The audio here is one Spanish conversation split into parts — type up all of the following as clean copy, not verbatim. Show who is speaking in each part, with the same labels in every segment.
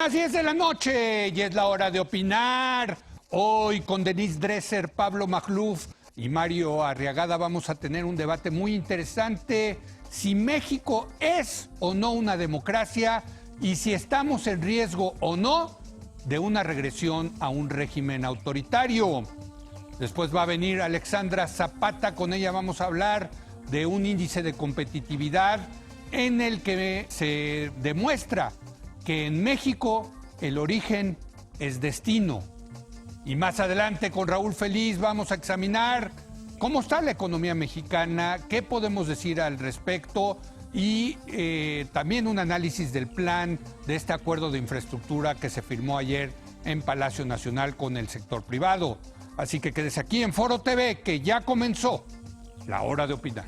Speaker 1: las 10 de la noche y es la hora de opinar. Hoy con Denise Dresser, Pablo Magluf y Mario Arriagada vamos a tener un debate muy interesante. Si México es o no una democracia y si estamos en riesgo o no de una regresión a un régimen autoritario. Después va a venir Alexandra Zapata, con ella vamos a hablar de un índice de competitividad en el que se demuestra que en México el origen es destino. Y más adelante con Raúl Feliz vamos a examinar cómo está la economía mexicana, qué podemos decir al respecto y también un análisis del plan de este acuerdo de infraestructura que se firmó ayer en Palacio Nacional con el sector privado. Así que quédese aquí en Foro TV, que ya comenzó la hora de opinar.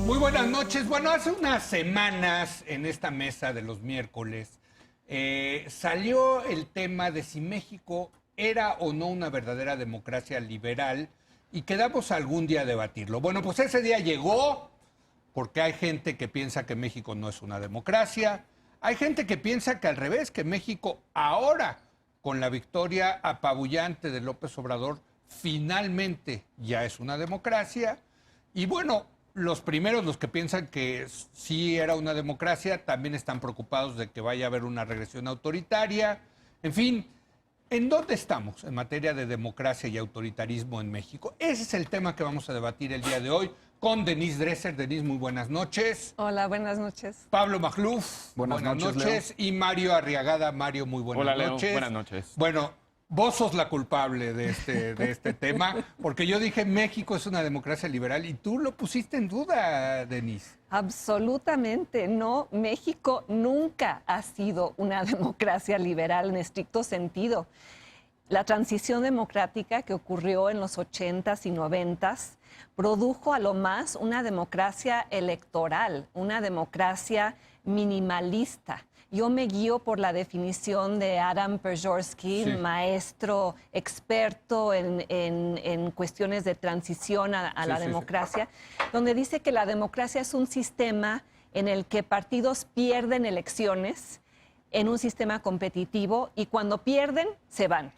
Speaker 1: Muy buenas noches. Bueno, hace unas semanas en esta mesa de los miércoles salió el tema de si México era o no una verdadera democracia liberal y quedamos algún día a debatirlo. Bueno, pues ese día llegó porque hay gente que piensa que México no es una democracia, hay gente que piensa que al revés, que México ahora, con la victoria apabullante de López Obrador, finalmente ya es una democracia. Y bueno, los primeros, los que piensan que sí era una democracia, también están preocupados de que vaya a haber una regresión autoritaria. En fin, ¿en dónde estamos en materia de democracia y autoritarismo en México? Ese es el tema que vamos a debatir el día de hoy con Denise Dresser. Denise, muy buenas noches.
Speaker 2: Hola, buenas noches.
Speaker 1: Pablo Magluf, buenas noches. Y Mario Arriagada. Mario, muy buenas noches.
Speaker 3: Leo, buenas noches.
Speaker 1: Bueno, vos sos la culpable de este tema, porque yo dije México es una democracia liberal y tú lo pusiste en duda, Denise.
Speaker 2: Absolutamente no. México nunca ha sido una democracia liberal en estricto sentido. La transición democrática que ocurrió en los 80s y 90s produjo a lo más una democracia electoral, una democracia minimalista. Yo me guío por la definición de Adam Przeworski, sí, maestro experto en cuestiones de transición a la democracia, donde dice que la democracia es un sistema en el que partidos pierden elecciones en un sistema competitivo y cuando pierden, se van.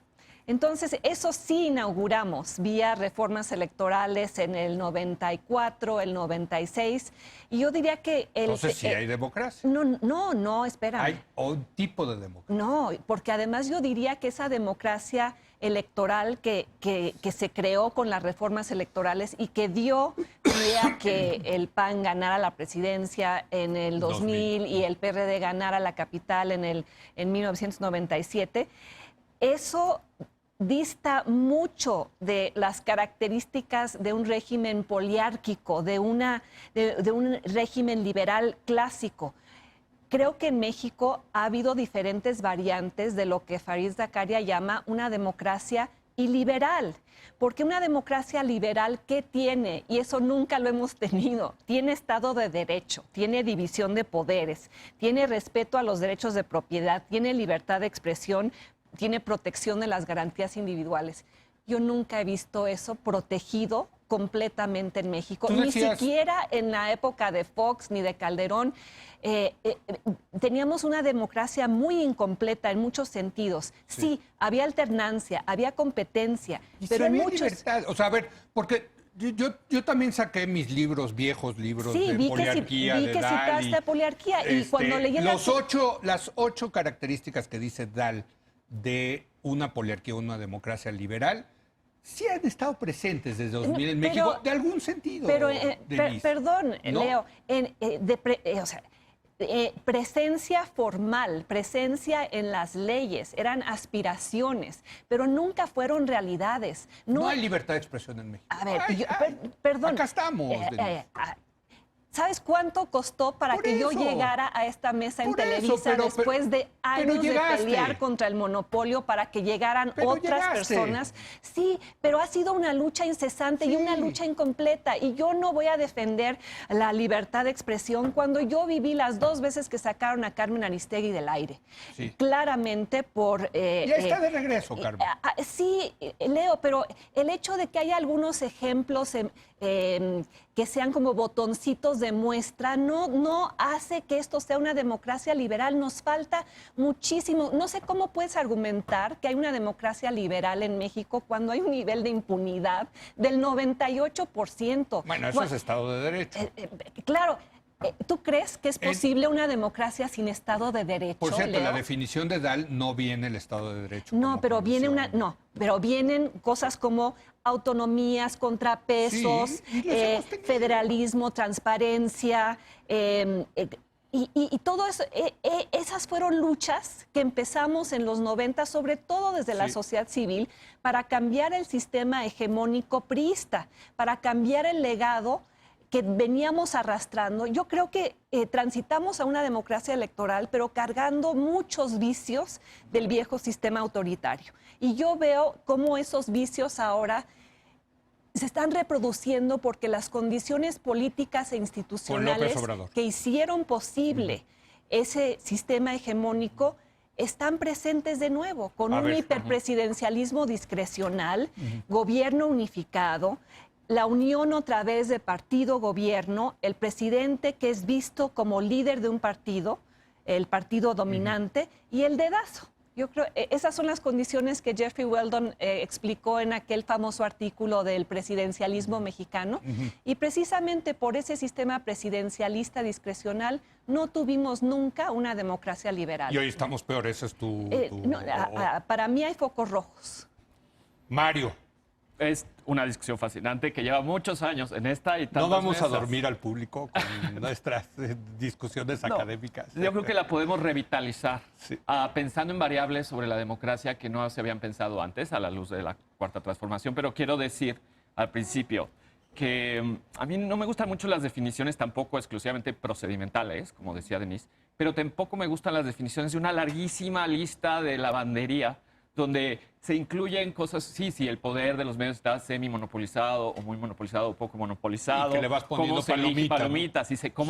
Speaker 2: Entonces, eso sí inauguramos vía reformas electorales en el 94, el 96, y yo diría que...
Speaker 1: Entonces, ¿sí hay democracia?
Speaker 2: No, espérame.
Speaker 1: Hay un tipo de democracia.
Speaker 2: No, porque además yo diría que esa democracia electoral que se creó con las reformas electorales y que dio pie a que el PAN ganara la presidencia en el 2000 y el PRD ganara la capital en 1997, eso dista mucho de las características de un régimen poliárquico, de un régimen liberal clásico. Creo que en México ha habido diferentes variantes de lo que Fareed Zakaria llama una democracia iliberal. Porque una democracia liberal, ¿qué tiene? Y eso nunca lo hemos tenido. Tiene Estado de Derecho, tiene división de poderes, tiene respeto a los derechos de propiedad, tiene libertad de expresión, tiene protección de las garantías individuales. Yo nunca he visto eso protegido completamente en México, ni siquiera en la época de Fox ni de Calderón. Teníamos una democracia muy incompleta en muchos sentidos. Sí, había alternancia, había competencia, pero en muchos...
Speaker 1: libertad. O sea, a ver, porque yo también saqué mis libros, viejos libros de poliarquía,
Speaker 2: vi que citaste poliarquía y cuando leí
Speaker 1: las 8 características que dice Dahl de una poliarquía, una democracia liberal, sí han estado presentes desde 2000 en México, de algún sentido.
Speaker 2: Pero, perdón, ¿no? Leo, presencia formal, presencia en las leyes, eran aspiraciones, pero nunca fueron realidades.
Speaker 1: No hay libertad de expresión en México.
Speaker 2: A ver, perdón.
Speaker 1: Acá estamos,
Speaker 2: ¿Sabes cuánto costó para
Speaker 1: Por
Speaker 2: que yo
Speaker 1: eso.
Speaker 2: llegara a esta mesa en
Speaker 1: Por eso,
Speaker 2: Televisa
Speaker 1: pero
Speaker 2: después de años de
Speaker 1: llegaste.
Speaker 2: pelear contra el monopolio para que llegaran
Speaker 1: Pero
Speaker 2: otras
Speaker 1: llegaste.
Speaker 2: personas? Sí, pero ha sido una lucha incesante y una lucha incompleta. Y yo no voy a defender la libertad de expresión cuando yo viví las 2 veces que sacaron a Carmen Aristegui del aire.
Speaker 1: Sí.
Speaker 2: Claramente por...
Speaker 1: Ya está de regreso, Carmen.
Speaker 2: Sí, Leo, pero el hecho de que haya algunos ejemplos que sean como botoncitos de muestra no hace que esto sea una democracia liberal. Nos falta muchísimo. No sé cómo puedes argumentar que hay una democracia liberal en México cuando hay un nivel de impunidad del 98%.
Speaker 1: Bueno, eso es Estado de Derecho.
Speaker 2: Claro. ¿Tú crees que es posible una democracia sin Estado de Derecho?
Speaker 1: Por cierto, en
Speaker 2: Leo?
Speaker 1: la definición de Dahl no viene el Estado de Derecho.
Speaker 2: No,
Speaker 1: como
Speaker 2: pero
Speaker 1: condición.
Speaker 2: pero vienen cosas como autonomías, contrapesos,
Speaker 1: Sí, y los hemos tenido.
Speaker 2: federalismo, transparencia, y todo eso. Esas fueron luchas que empezamos en los 90, sobre todo desde la
Speaker 1: Sí.
Speaker 2: sociedad civil, para cambiar el sistema hegemónico priista, para cambiar el legado que veníamos arrastrando. Yo creo que transitamos a una democracia electoral, pero cargando muchos vicios del viejo sistema autoritario. Y yo veo cómo esos vicios ahora se están reproduciendo porque las condiciones políticas e institucionales
Speaker 1: Obrador.
Speaker 2: que hicieron posible ese sistema hegemónico están presentes de nuevo, con
Speaker 1: A
Speaker 2: un
Speaker 1: ver,
Speaker 2: hiperpresidencialismo discrecional, gobierno unificado, la unión otra vez de partido-gobierno, el presidente que es visto como líder de un partido, el partido dominante, y el dedazo. Yo creo esas son las condiciones que Jeffrey Weldon explicó en aquel famoso artículo del presidencialismo mexicano. Y precisamente por ese sistema presidencialista discrecional no tuvimos nunca una democracia liberal.
Speaker 1: Y hoy estamos peor, ese es tu...
Speaker 2: Para mí hay focos rojos.
Speaker 1: Mario,
Speaker 3: Es una discusión fascinante que lleva muchos años en esta y tantas
Speaker 1: no vamos a
Speaker 3: mesas.
Speaker 1: dormir al público con nuestras discusiones
Speaker 3: No,
Speaker 1: académicas.
Speaker 3: Yo creo que la podemos revitalizar
Speaker 1: Sí.
Speaker 3: pensando en variables sobre la democracia que no se habían pensado antes a la luz de la Cuarta Transformación. Pero quiero decir al principio que a mí no me gustan mucho las definiciones tampoco exclusivamente procedimentales, como decía Denise, pero tampoco me gustan las definiciones de una larguísima lista de lavandería donde se incluyen cosas, sí, el poder de los medios está semi-monopolizado o muy monopolizado o poco monopolizado.
Speaker 1: Y que le vas poniendo
Speaker 3: cómo se elige
Speaker 1: palomitas, ¿no?
Speaker 3: palomitas,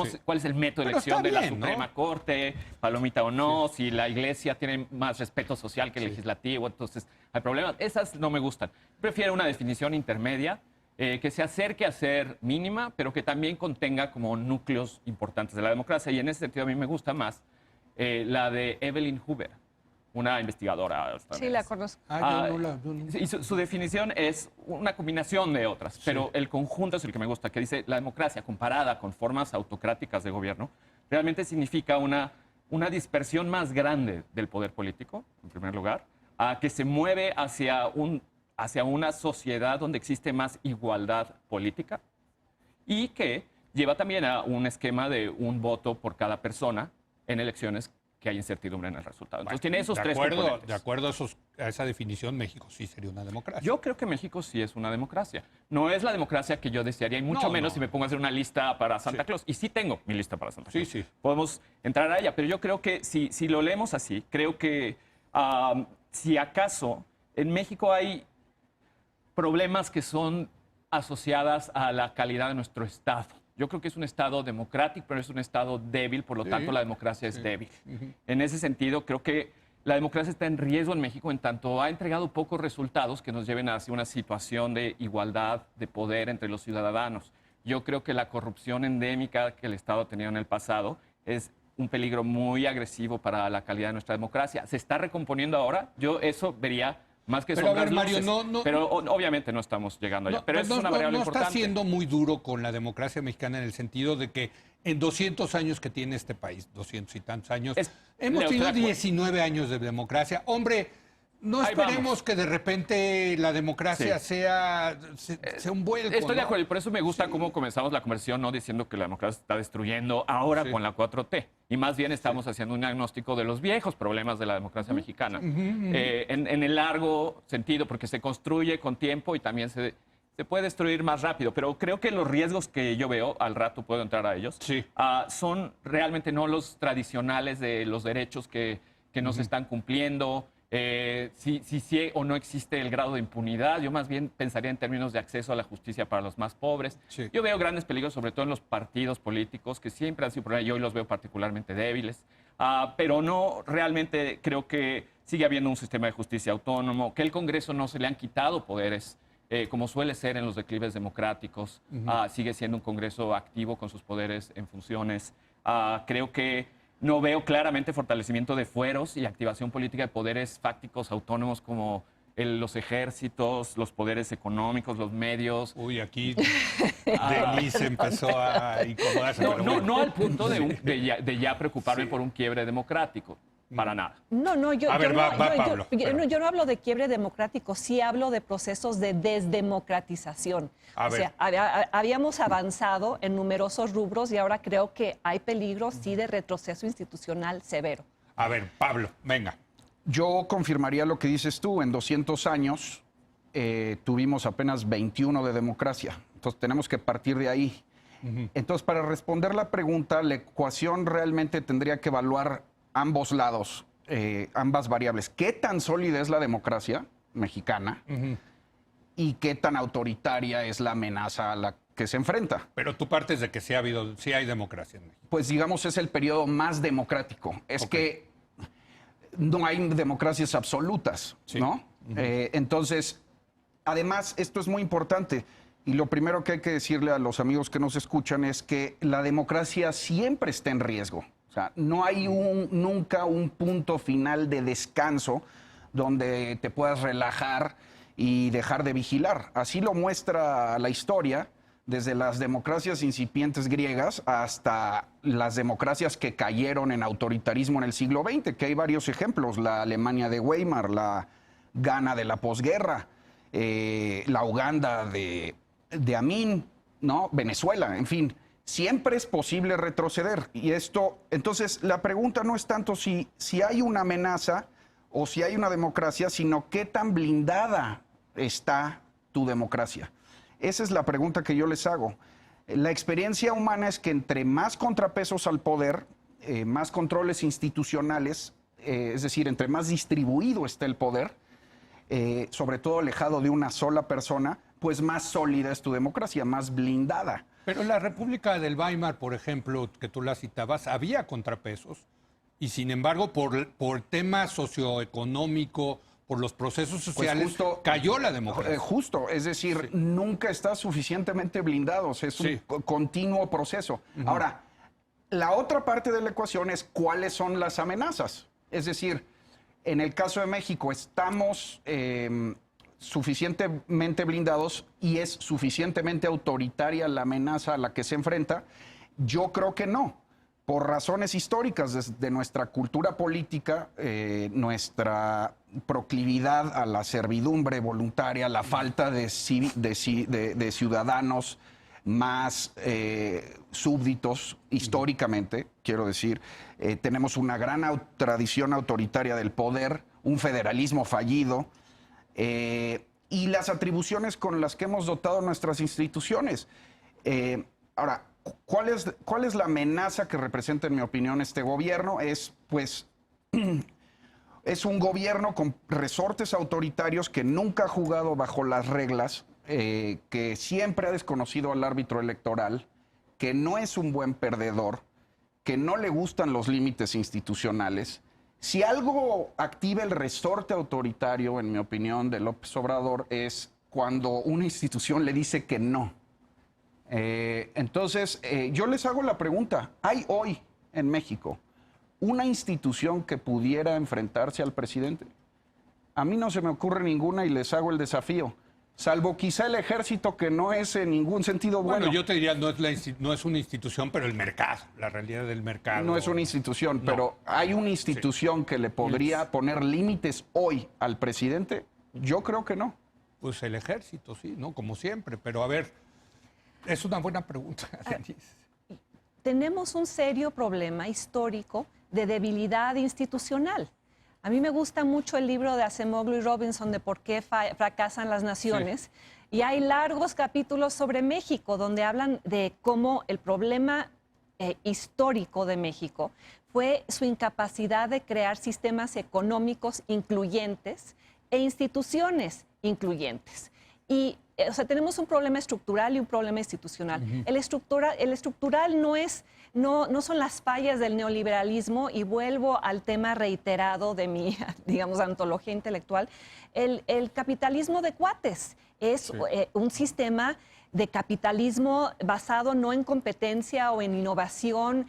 Speaker 1: Sí.
Speaker 3: cuál es el método de
Speaker 1: Pero
Speaker 3: elección
Speaker 1: está
Speaker 3: de la
Speaker 1: bien, ¿no?
Speaker 3: Suprema Corte, palomita o no, si la iglesia tiene más respeto social que el
Speaker 1: Sí.
Speaker 3: legislativo, entonces hay problemas. Esas no me gustan. Prefiero una definición intermedia que se acerque a ser mínima, pero que también contenga como núcleos importantes de la democracia. Y en ese sentido a mí me gusta más la de Evelyn Hoover, una investigadora.
Speaker 2: Sí, la conozco.
Speaker 1: Yo no.
Speaker 3: Y su definición es una combinación de otras, pero el conjunto es el que me gusta, que dice la democracia comparada con formas autocráticas de gobierno realmente significa una dispersión más grande del poder político, en primer lugar, que se mueve hacia una sociedad donde existe más igualdad política y que lleva también a un esquema de un voto por cada persona en elecciones que hay incertidumbre en el resultado. Entonces tiene esos tres componentes.
Speaker 1: De acuerdo a esa definición, México sí sería una democracia.
Speaker 3: Yo creo que México sí es una democracia. No es la democracia que yo desearía, y mucho menos si me pongo a hacer una lista para Santa Claus. Y sí tengo mi lista para Santa Claus.
Speaker 1: Sí.
Speaker 3: Podemos entrar a ella, pero yo creo que si lo leemos así, creo que si acaso en México hay problemas que son asociadas a la calidad de nuestro Estado. Yo creo que es un Estado democrático, pero es un Estado débil, por lo tanto la democracia es débil. En ese sentido, creo que la democracia está en riesgo en México en tanto ha entregado pocos resultados que nos lleven hacia una situación de igualdad de poder entre los ciudadanos. Yo creo que la corrupción endémica que el Estado ha tenido en el pasado es un peligro muy agresivo para la calidad de nuestra democracia. ¿Se está recomponiendo ahora? Yo eso vería más que
Speaker 1: Pero a
Speaker 3: sombras
Speaker 1: ver, Mario,
Speaker 3: luces, pero obviamente no estamos llegando allá. Pero eso es una variable importante.
Speaker 1: está siendo muy duro con la democracia mexicana en el sentido de que en 200 años que tiene este país, 200 y tantos años, hemos tenido 19 años de democracia. Hombre, no
Speaker 3: Ahí
Speaker 1: esperemos
Speaker 3: vamos.
Speaker 1: que de repente la democracia
Speaker 3: Sí.
Speaker 1: sea un vuelco.
Speaker 3: Estoy de
Speaker 1: ¿no?
Speaker 3: acuerdo, y por eso me gusta cómo comenzamos la conversación, no diciendo que la democracia se está destruyendo ahora con la 4T. Y más bien estamos haciendo un diagnóstico de los viejos problemas de la democracia mexicana. En el largo sentido, porque se construye con tiempo y también se se puede destruir más rápido, pero creo que los riesgos que yo veo, al rato puedo entrar a ellos,
Speaker 1: Sí.
Speaker 3: son realmente no los tradicionales de los derechos que no se están cumpliendo, si o no existe el grado de impunidad. Yo más bien pensaría en términos de acceso a la justicia para los más pobres.
Speaker 1: Sí.
Speaker 3: Yo veo grandes peligros, sobre todo en los partidos políticos, que siempre han sido problemas, y hoy los veo particularmente débiles, pero no realmente creo que sigue habiendo un sistema de justicia autónomo, que el Congreso no se le han quitado poderes, como suele ser en los declives democráticos. Sigue siendo un Congreso activo con sus poderes en funciones. Creo que no veo claramente fortalecimiento de fueros y activación política de poderes fácticos autónomos como los ejércitos, los poderes económicos, los medios.
Speaker 1: Uy, aquí Denise empezó a incomodarse.
Speaker 3: No,
Speaker 1: pero
Speaker 3: no,
Speaker 1: bueno.
Speaker 3: no al punto de ya preocuparme por un quiebre democrático, para nada.
Speaker 2: No, yo,
Speaker 1: A ver,
Speaker 2: yo
Speaker 1: va
Speaker 2: no,
Speaker 1: Pablo,
Speaker 2: yo no hablo de quiebre democrático, sí hablo de procesos de desdemocratización.
Speaker 1: A
Speaker 2: O
Speaker 1: ver.
Speaker 2: sea, habíamos avanzado en numerosos rubros y ahora creo que hay peligro, sí, de retroceso institucional severo.
Speaker 1: A ver, Pablo, venga.
Speaker 4: Yo confirmaría lo que dices tú. En 200 años tuvimos apenas 21 de democracia. Entonces tenemos que partir de ahí. Entonces, para responder la pregunta, la ecuación realmente tendría que evaluar ambos lados, ambas variables. ¿Qué tan sólida es la democracia mexicana y qué tan autoritaria es la amenaza a la que se enfrenta?
Speaker 1: Pero tú partes de que sí hay democracia en México.
Speaker 4: Pues digamos es el periodo más democrático. Es
Speaker 1: Ok.
Speaker 4: que no hay democracias absolutas,
Speaker 1: Sí.
Speaker 4: ¿no? Entonces, además, esto es muy importante. Y lo primero que hay que decirle a los amigos que nos escuchan es que la democracia siempre está en riesgo. O sea, no hay nunca un punto final de descanso donde te puedas relajar y dejar de vigilar. Así lo muestra la historia, desde las democracias incipientes griegas hasta las democracias que cayeron en autoritarismo en el siglo XX, que hay varios ejemplos: la Alemania de Weimar, la Ghana de la posguerra, la Uganda de Amin, ¿no? Venezuela, en fin. Siempre es posible retroceder. Y esto, entonces, la pregunta no es tanto si hay una amenaza o si hay una democracia, sino qué tan blindada está tu democracia. Esa es la pregunta que yo les hago. La experiencia humana es que entre más contrapesos al poder, más controles institucionales, es decir, entre más distribuido esté el poder, sobre todo alejado de una sola persona, pues más sólida es tu democracia, más blindada.
Speaker 1: Pero en la República del Weimar, por ejemplo, que tú la citabas, había contrapesos y sin embargo por tema socioeconómico, por los procesos sociales,
Speaker 4: justo-
Speaker 1: cayó la democracia.
Speaker 4: Justo, es decir, nunca está suficientemente blindados, es
Speaker 1: Sí.
Speaker 4: un continuo proceso. Ahora, la otra parte de la ecuación es cuáles son las amenazas. Es decir, en el caso de México estamos suficientemente blindados y es suficientemente autoritaria la amenaza a la que se enfrenta. Yo creo que no. Por razones históricas de nuestra cultura política, nuestra proclividad a la servidumbre voluntaria, la falta de ciudadanos más súbditos históricamente, quiero decir, tenemos una gran tradición autoritaria del poder, un federalismo fallido, y las atribuciones con las que hemos dotado nuestras instituciones. Ahora, ¿cuál es la amenaza que representa, en mi opinión, este gobierno? Es, pues, es un gobierno con resortes autoritarios que nunca ha jugado bajo las reglas, que siempre ha desconocido al árbitro electoral, que no es un buen perdedor, que no le gustan los límites institucionales. Si algo activa el resorte autoritario, en mi opinión, de López Obrador, es cuando una institución le dice que no. Entonces, yo les hago la pregunta: ¿hay hoy en México una institución que pudiera enfrentarse al presidente? A mí no se me ocurre ninguna y les hago el desafío. Salvo quizá el ejército, que no es en ningún sentido bueno.
Speaker 1: Bueno, yo te diría, no es una institución, pero el mercado, la realidad del mercado.
Speaker 4: No es una institución,
Speaker 1: No.
Speaker 4: pero ¿hay una institución que le podría poner límites hoy al presidente? Yo creo que no.
Speaker 1: Pues el ejército, sí, ¿no? Como siempre. Pero a ver, es una buena pregunta, Denise.
Speaker 2: Tenemos un serio problema histórico de debilidad institucional. A mí me gusta mucho el libro de Acemoglu y Robinson de por qué fracasan las naciones. Sí. Y hay largos capítulos sobre México donde hablan de cómo el problema histórico de México fue su incapacidad de crear sistemas económicos incluyentes e instituciones incluyentes. Y o sea, tenemos un problema estructural y un problema institucional. El estructural no son las fallas del neoliberalismo, y vuelvo al tema reiterado de mi, digamos, antología intelectual. El capitalismo de cuates es un sistema de capitalismo basado no en competencia o en innovación,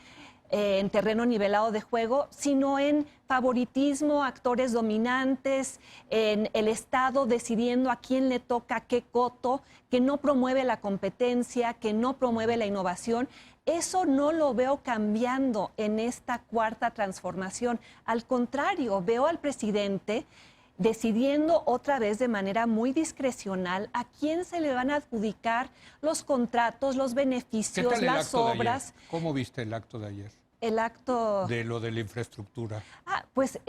Speaker 2: en terreno nivelado de juego, sino en favoritismo, actores dominantes, en el Estado decidiendo a quién le toca qué coto, que no promueve la competencia, que no promueve la innovación. Eso no lo veo cambiando en esta cuarta transformación. Al contrario, veo al presidente decidiendo otra vez de manera muy discrecional a quién se le van a adjudicar los contratos, los beneficios,
Speaker 1: ¿Qué tal
Speaker 2: las obras.
Speaker 1: ¿Cómo viste el acto de ayer?
Speaker 2: El acto...
Speaker 1: De lo de la infraestructura.
Speaker 2: Pues...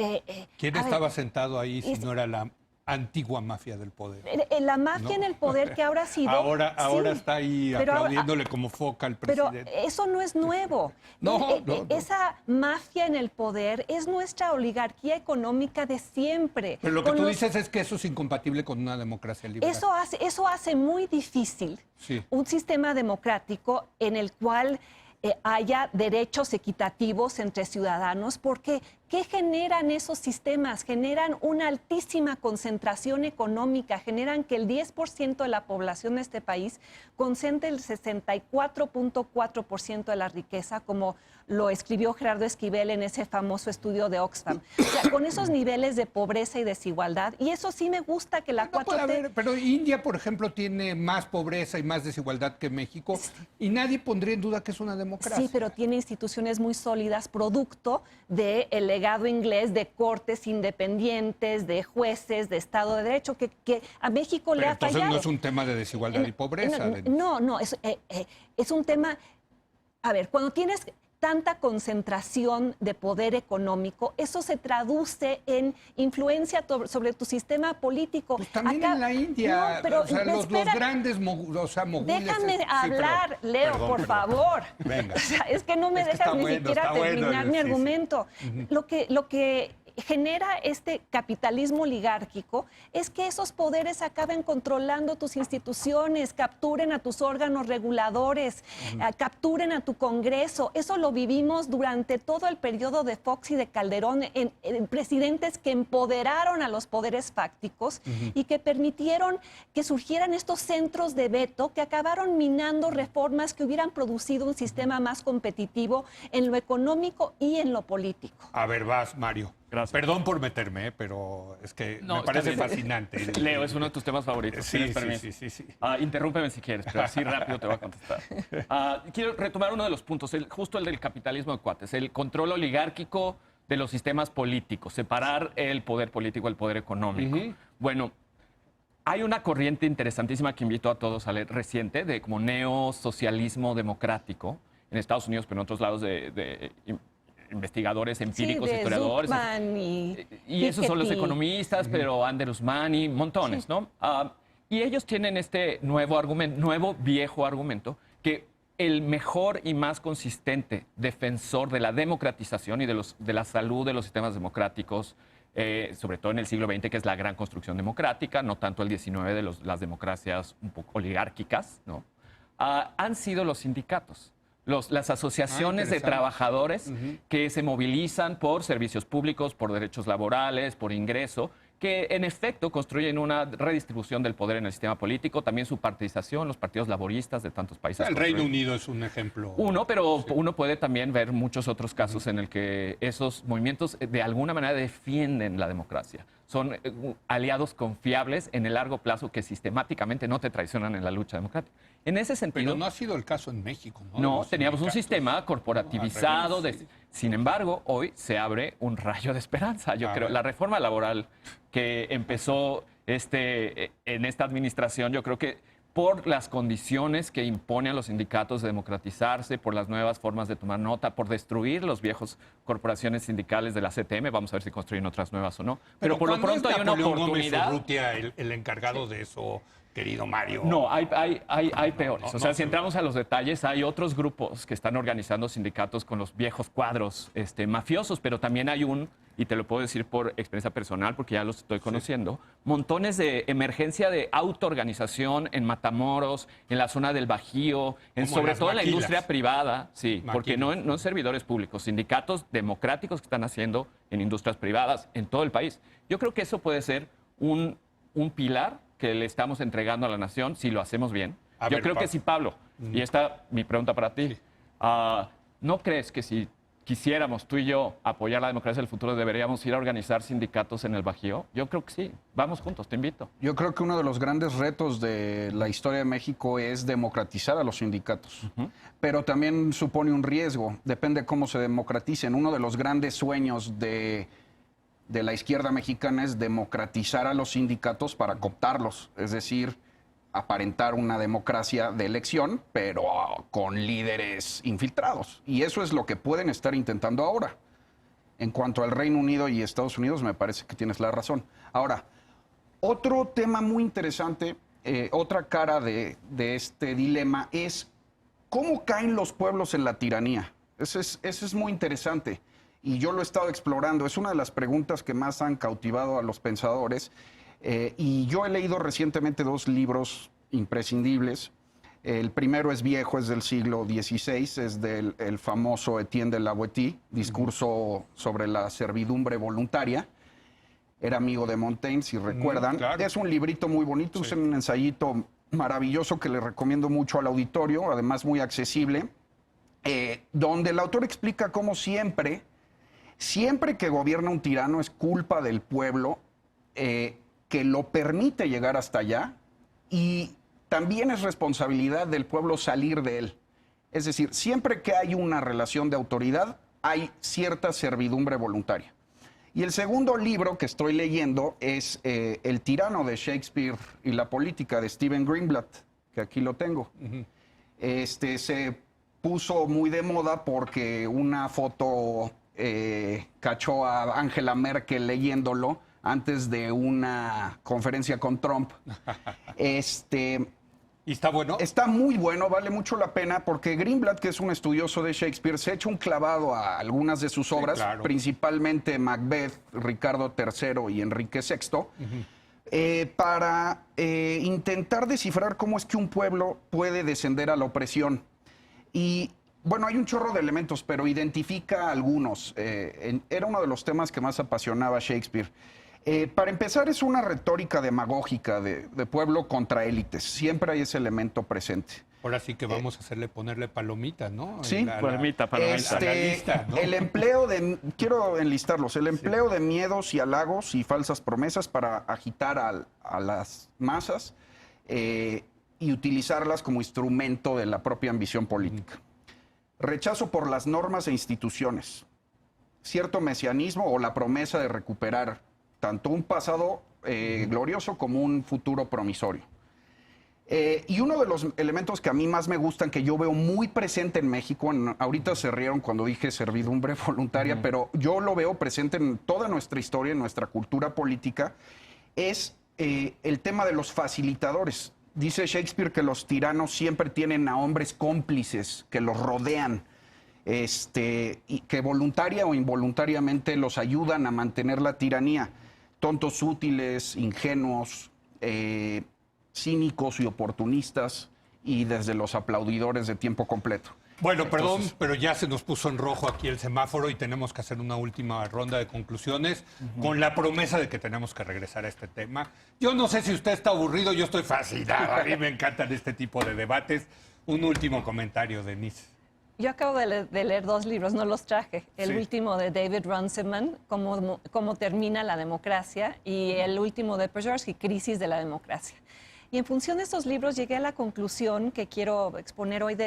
Speaker 1: ¿Quién estaba sentado ahí si no era la antigua mafia del poder?
Speaker 2: La mafia en el poder que ahora ha sido...
Speaker 1: Ahora está ahí aplaudiéndole como foca al presidente.
Speaker 2: Pero eso no es nuevo.
Speaker 1: No.
Speaker 2: Esa mafia en el poder es nuestra oligarquía económica de siempre.
Speaker 1: Pero lo que tú dices es que eso es incompatible con una democracia liberal.
Speaker 2: Eso hace muy difícil un sistema democrático en el cual haya derechos equitativos entre ciudadanos, porque ¿qué generan esos sistemas? Generan una altísima concentración económica, generan que el 10% de la población de este país concentre el 64.4% de la riqueza, como lo escribió Gerardo Esquivel en ese famoso estudio de Oxfam. O sea, con esos niveles de pobreza y desigualdad, y eso sí me gusta que la 4T...
Speaker 1: Pero India, por ejemplo, tiene más pobreza y más desigualdad que México, y nadie pondría en duda que es una democracia.
Speaker 2: Sí, pero tiene instituciones muy sólidas, producto del legado inglés de cortes independientes, de jueces, de Estado de Derecho, que a México le ha fallado.
Speaker 1: Entonces no es un tema de desigualdad y pobreza.
Speaker 2: No, es un tema... A ver, cuando tienes tanta concentración de poder económico, eso se traduce en influencia sobre tu sistema político.
Speaker 1: Pues también en la India, los grandes mogules.
Speaker 2: Déjame hablar, Leo, por favor.
Speaker 1: Venga.
Speaker 2: O sea, es que no me dejas ni siquiera terminar mi argumento. Lo que genera este capitalismo oligárquico es que esos poderes acaben controlando tus instituciones, capturen a tus órganos reguladores, capturen a tu Congreso. Eso lo vivimos durante todo el periodo de Fox y de Calderón, en presidentes que empoderaron a los poderes fácticos y que permitieron que surgieran estos centros de veto que acabaron minando reformas que hubieran producido un sistema más competitivo en lo económico y en lo político.
Speaker 1: A ver, vas, Mario.
Speaker 3: Gracias.
Speaker 1: Perdón por meterme, pero es que me parece fascinante.
Speaker 3: Leo, es uno de tus temas favoritos.
Speaker 1: Sí.
Speaker 3: Interrúmpeme si quieres, pero así rápido te voy a contestar. Quiero retomar uno de los puntos, justo el del capitalismo de cuates, el control oligárquico de los sistemas políticos, separar el poder político del poder económico. Bueno, hay una corriente interesantísima que invito a todos a leer reciente, de como neosocialismo democrático, en Estados Unidos, pero en otros lados de investigadores empíricos, historiadores. Y esos son los economistas, pero Ander Usmani, montones, ¿no? Y ellos tienen este viejo argumento, que el mejor y más consistente defensor de la democratización y de la salud de los sistemas democráticos, sobre todo en el siglo XX, que es la gran construcción democrática, no tanto el XIX de las democracias un poco oligárquicas, ¿no? Han sido los sindicatos. Las asociaciones de trabajadores que se movilizan por servicios públicos, por derechos laborales, por ingreso, que en efecto construyen una redistribución del poder en el sistema político, también su partidización, los partidos laboristas de tantos países.
Speaker 1: El Reino Unido es un ejemplo.
Speaker 3: Uno puede también ver muchos otros casos en el que esos movimientos de alguna manera defienden la democracia. Son aliados confiables en el largo plazo que sistemáticamente no te traicionan en la lucha democrática. En ese sentido...
Speaker 1: Pero no ha sido el caso en México, ¿no?
Speaker 3: No, teníamos un sistema corporativizado. Sin embargo, hoy se abre un rayo de esperanza. Yo creo la reforma laboral que empezó en esta administración, yo creo que por las condiciones que impone a los sindicatos de democratizarse, por las nuevas formas de tomar nota, por destruir los viejos corporaciones sindicales de la CTM. Vamos a ver si construyen otras nuevas o no. Pero por lo pronto hay una oportunidad.
Speaker 1: Urrutia el encargado de eso, querido Mario.
Speaker 3: No, hay peores.
Speaker 1: no,
Speaker 3: O sea,
Speaker 1: no,
Speaker 3: si entramos a los detalles, hay otros grupos que están organizando sindicatos con los viejos cuadros mafiosos, pero también hay y te lo puedo decir por experiencia personal, porque ya los estoy conociendo, montones de emergencia de autoorganización en Matamoros, en la zona del Bajío, sobre todo en la industria privada, sí, porque no en servidores públicos, sindicatos democráticos que están haciendo en industrias privadas en todo el país. Yo creo que eso puede ser un pilar que le estamos entregando a la nación si lo hacemos bien. Yo creo que sí, Pablo, y esta mi pregunta para ti, ¿no crees que si quisiéramos tú y yo apoyar la democracia del futuro deberíamos ir a organizar sindicatos en el Bajío? Yo creo que sí. Vamos juntos, te invito.
Speaker 4: Yo creo que uno de los grandes retos de la historia de México es democratizar a los sindicatos, pero también supone un riesgo, depende cómo se democraticen. Uno de los grandes sueños de la izquierda mexicana es democratizar a los sindicatos para cooptarlos, es decir, aparentar una democracia de elección, pero con líderes infiltrados. Y eso es lo que pueden estar intentando ahora. En cuanto al Reino Unido y Estados Unidos, me parece que tienes la razón. Ahora, otro tema muy interesante, otra cara de este dilema es cómo caen los pueblos en la tiranía. Eso es muy interesante. Y yo lo he estado explorando. Es una de las preguntas que más han cautivado a los pensadores. Y yo he leído recientemente 2 libros imprescindibles. El primero es viejo, es del siglo XVI, es del famoso Etienne de la Boétie, Discurso sobre la servidumbre voluntaria. Era amigo de Montaigne, si recuerdan.
Speaker 1: Claro.
Speaker 4: Es un librito muy bonito,
Speaker 1: Sí.
Speaker 4: es un ensayito maravilloso que le recomiendo mucho al auditorio, además muy accesible, donde el autor explica cómo siempre que gobierna un tirano es culpa del pueblo que lo permite llegar hasta allá, y también es responsabilidad del pueblo salir de él. Es decir, siempre que hay una relación de autoridad, hay cierta servidumbre voluntaria. Y el segundo libro que estoy leyendo es El tirano de Shakespeare y la política, de Stephen Greenblatt, que aquí lo tengo. Se puso muy de moda porque una foto cachó a Angela Merkel leyéndolo antes de una conferencia con Trump.
Speaker 1: ¿Y está bueno?
Speaker 4: Está muy bueno, vale mucho la pena, porque Greenblatt, que es un estudioso de Shakespeare, se ha hecho un clavado a algunas de sus obras,
Speaker 1: claro.
Speaker 4: Principalmente Macbeth, Ricardo III y Enrique VI, para intentar descifrar cómo es que un pueblo puede descender a la opresión. Y bueno, hay un chorro de elementos, pero identifica algunos. Era uno de los temas que más apasionaba a Shakespeare. Para empezar, es una retórica demagógica de pueblo contra élites. Siempre hay ese elemento presente.
Speaker 1: Ahora sí que vamos a ponerle palomitas, ¿no?
Speaker 4: Sí,
Speaker 3: palomita.
Speaker 1: la lista, ¿no?
Speaker 4: El empleo quiero enlistarlos, el empleo de miedos y halagos y falsas promesas para agitar a las masas y utilizarlas como instrumento de la propia ambición política. Rechazo por las normas e instituciones. Cierto mesianismo o la promesa de recuperar tanto un pasado glorioso como un futuro promisorio. Y uno de los elementos que a mí más me gustan, que yo veo muy presente en México, ahorita se rieron cuando dije servidumbre voluntaria, pero yo lo veo presente en toda nuestra historia, en nuestra cultura política, es el tema de los facilitadores. Dice Shakespeare que los tiranos siempre tienen a hombres cómplices que los rodean, y que voluntaria o involuntariamente los ayudan a mantener la tiranía. Tontos útiles, ingenuos, cínicos y oportunistas, y desde los aplaudidores de tiempo completo.
Speaker 1: Bueno, perdón, pero ya se nos puso en rojo aquí el semáforo y tenemos que hacer una última ronda de conclusiones con la promesa de que tenemos que regresar a este tema. Yo no sé si usted está aburrido, yo estoy fascinado. A mí me encantan este tipo de debates. Un último comentario, Denise.
Speaker 2: Yo acabo de leer 2 libros, no los traje. El
Speaker 1: Sí.
Speaker 2: último de David Runciman, cómo termina la democracia, y el último de Przeworski, Crisis de la democracia. Y en función de estos libros llegué a la conclusión que quiero exponer hoy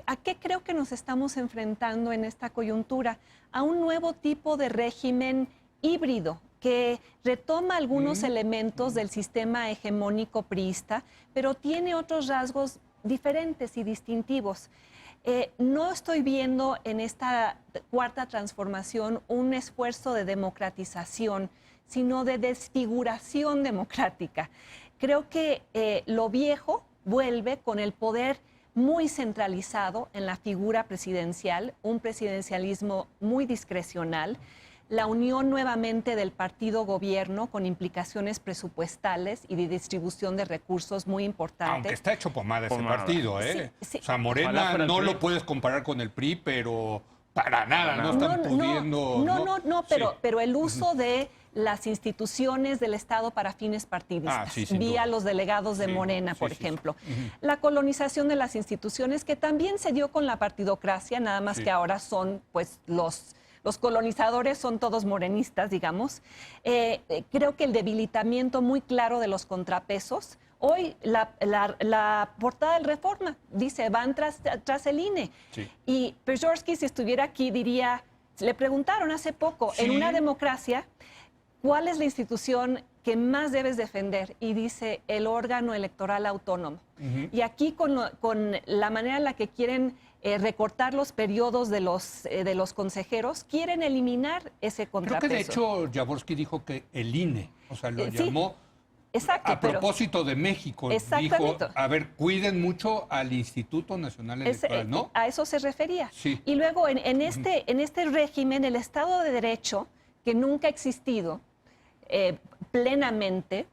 Speaker 2: ¿a qué creo que nos estamos enfrentando en esta coyuntura? A un nuevo tipo de régimen híbrido, que retoma algunos elementos del sistema hegemónico priista, pero tiene otros rasgos diferentes y distintivos. No estoy viendo en esta cuarta transformación un esfuerzo de democratización, sino de desfiguración democrática. Creo que lo viejo vuelve con el poder muy centralizado en la figura presidencial, un presidencialismo muy discrecional, la unión nuevamente del partido gobierno con implicaciones presupuestales y de distribución de recursos muy importantes.
Speaker 1: Aunque está hecho pomada ese
Speaker 3: Pomada.
Speaker 1: partido, ¿eh?
Speaker 2: Sí.
Speaker 1: O sea,
Speaker 3: Ojalá
Speaker 1: Morena
Speaker 3: fuera el
Speaker 1: no
Speaker 3: PRI.
Speaker 1: lo puedes comparar con el PRI, pero para nada, no están pudiendo...
Speaker 2: No,
Speaker 1: Sí.
Speaker 2: pero el uso de las instituciones del Estado para fines partidistas,
Speaker 1: Sí, sin
Speaker 2: vía
Speaker 1: duda.
Speaker 2: los delegados de
Speaker 1: Sí,
Speaker 2: Morena,
Speaker 1: sí,
Speaker 2: por
Speaker 1: sí, sí.
Speaker 2: ejemplo. La colonización de las instituciones, que también se dio con la partidocracia, nada más
Speaker 1: Sí.
Speaker 2: que ahora son, pues, los colonizadores son todos morenistas, digamos. Creo que el debilitamiento muy claro de los contrapesos. Hoy la portada del Reforma dice, van tras el INE.
Speaker 1: Sí.
Speaker 2: Y Przeworski, si estuviera aquí, diría, le preguntaron hace poco,
Speaker 1: Sí.
Speaker 2: en una democracia, ¿cuál es la institución que más debes defender? Y dice, el órgano electoral autónomo. Y aquí con la manera en la que quieren recortar los periodos de los consejeros, quieren eliminar ese
Speaker 1: Creo
Speaker 2: contrapeso.
Speaker 1: que de hecho Jaworski dijo que el INE, o sea, lo
Speaker 2: Sí.
Speaker 1: llamó
Speaker 2: Exacto,
Speaker 1: a
Speaker 2: pero
Speaker 1: propósito de México. Dijo,
Speaker 2: Exactamente.
Speaker 1: a ver, cuiden mucho al Instituto Nacional Electoral, ¿no?
Speaker 2: a eso se refería.
Speaker 1: Sí.
Speaker 2: Y luego en este régimen, el Estado de Derecho, que nunca ha existido plenamente,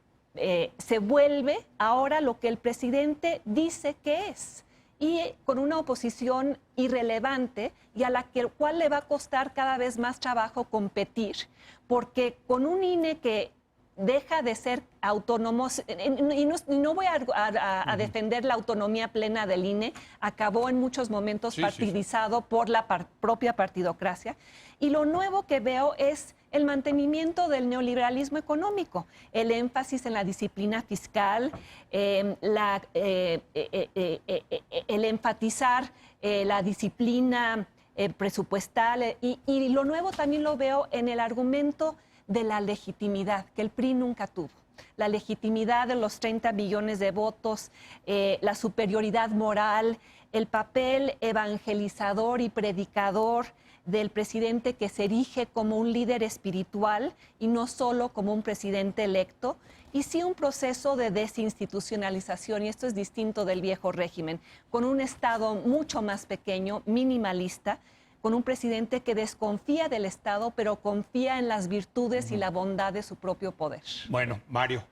Speaker 2: se vuelve ahora lo que el presidente dice que es. Y con una oposición irrelevante y a la cual le va a costar cada vez más trabajo competir, porque con un INE que deja de ser autónomo, y no voy a defender la autonomía plena del INE, acabó en muchos momentos
Speaker 1: Sí,
Speaker 2: partidizado por la propia partidocracia, y lo nuevo que veo es el mantenimiento del neoliberalismo económico, el énfasis en la disciplina fiscal, el enfatizar la disciplina presupuestal, y lo nuevo también lo veo en el argumento de la legitimidad, que el PRI nunca tuvo. La legitimidad de los 30 billones de votos, la superioridad moral, el papel evangelizador y predicador del presidente que se erige como un líder espiritual y no solo como un presidente electo, y sí un proceso de desinstitucionalización, y esto es distinto del viejo régimen, con un Estado mucho más pequeño, minimalista, con un presidente que desconfía del Estado, pero confía en las virtudes y la bondad de su propio poder.
Speaker 1: Bueno, Mario.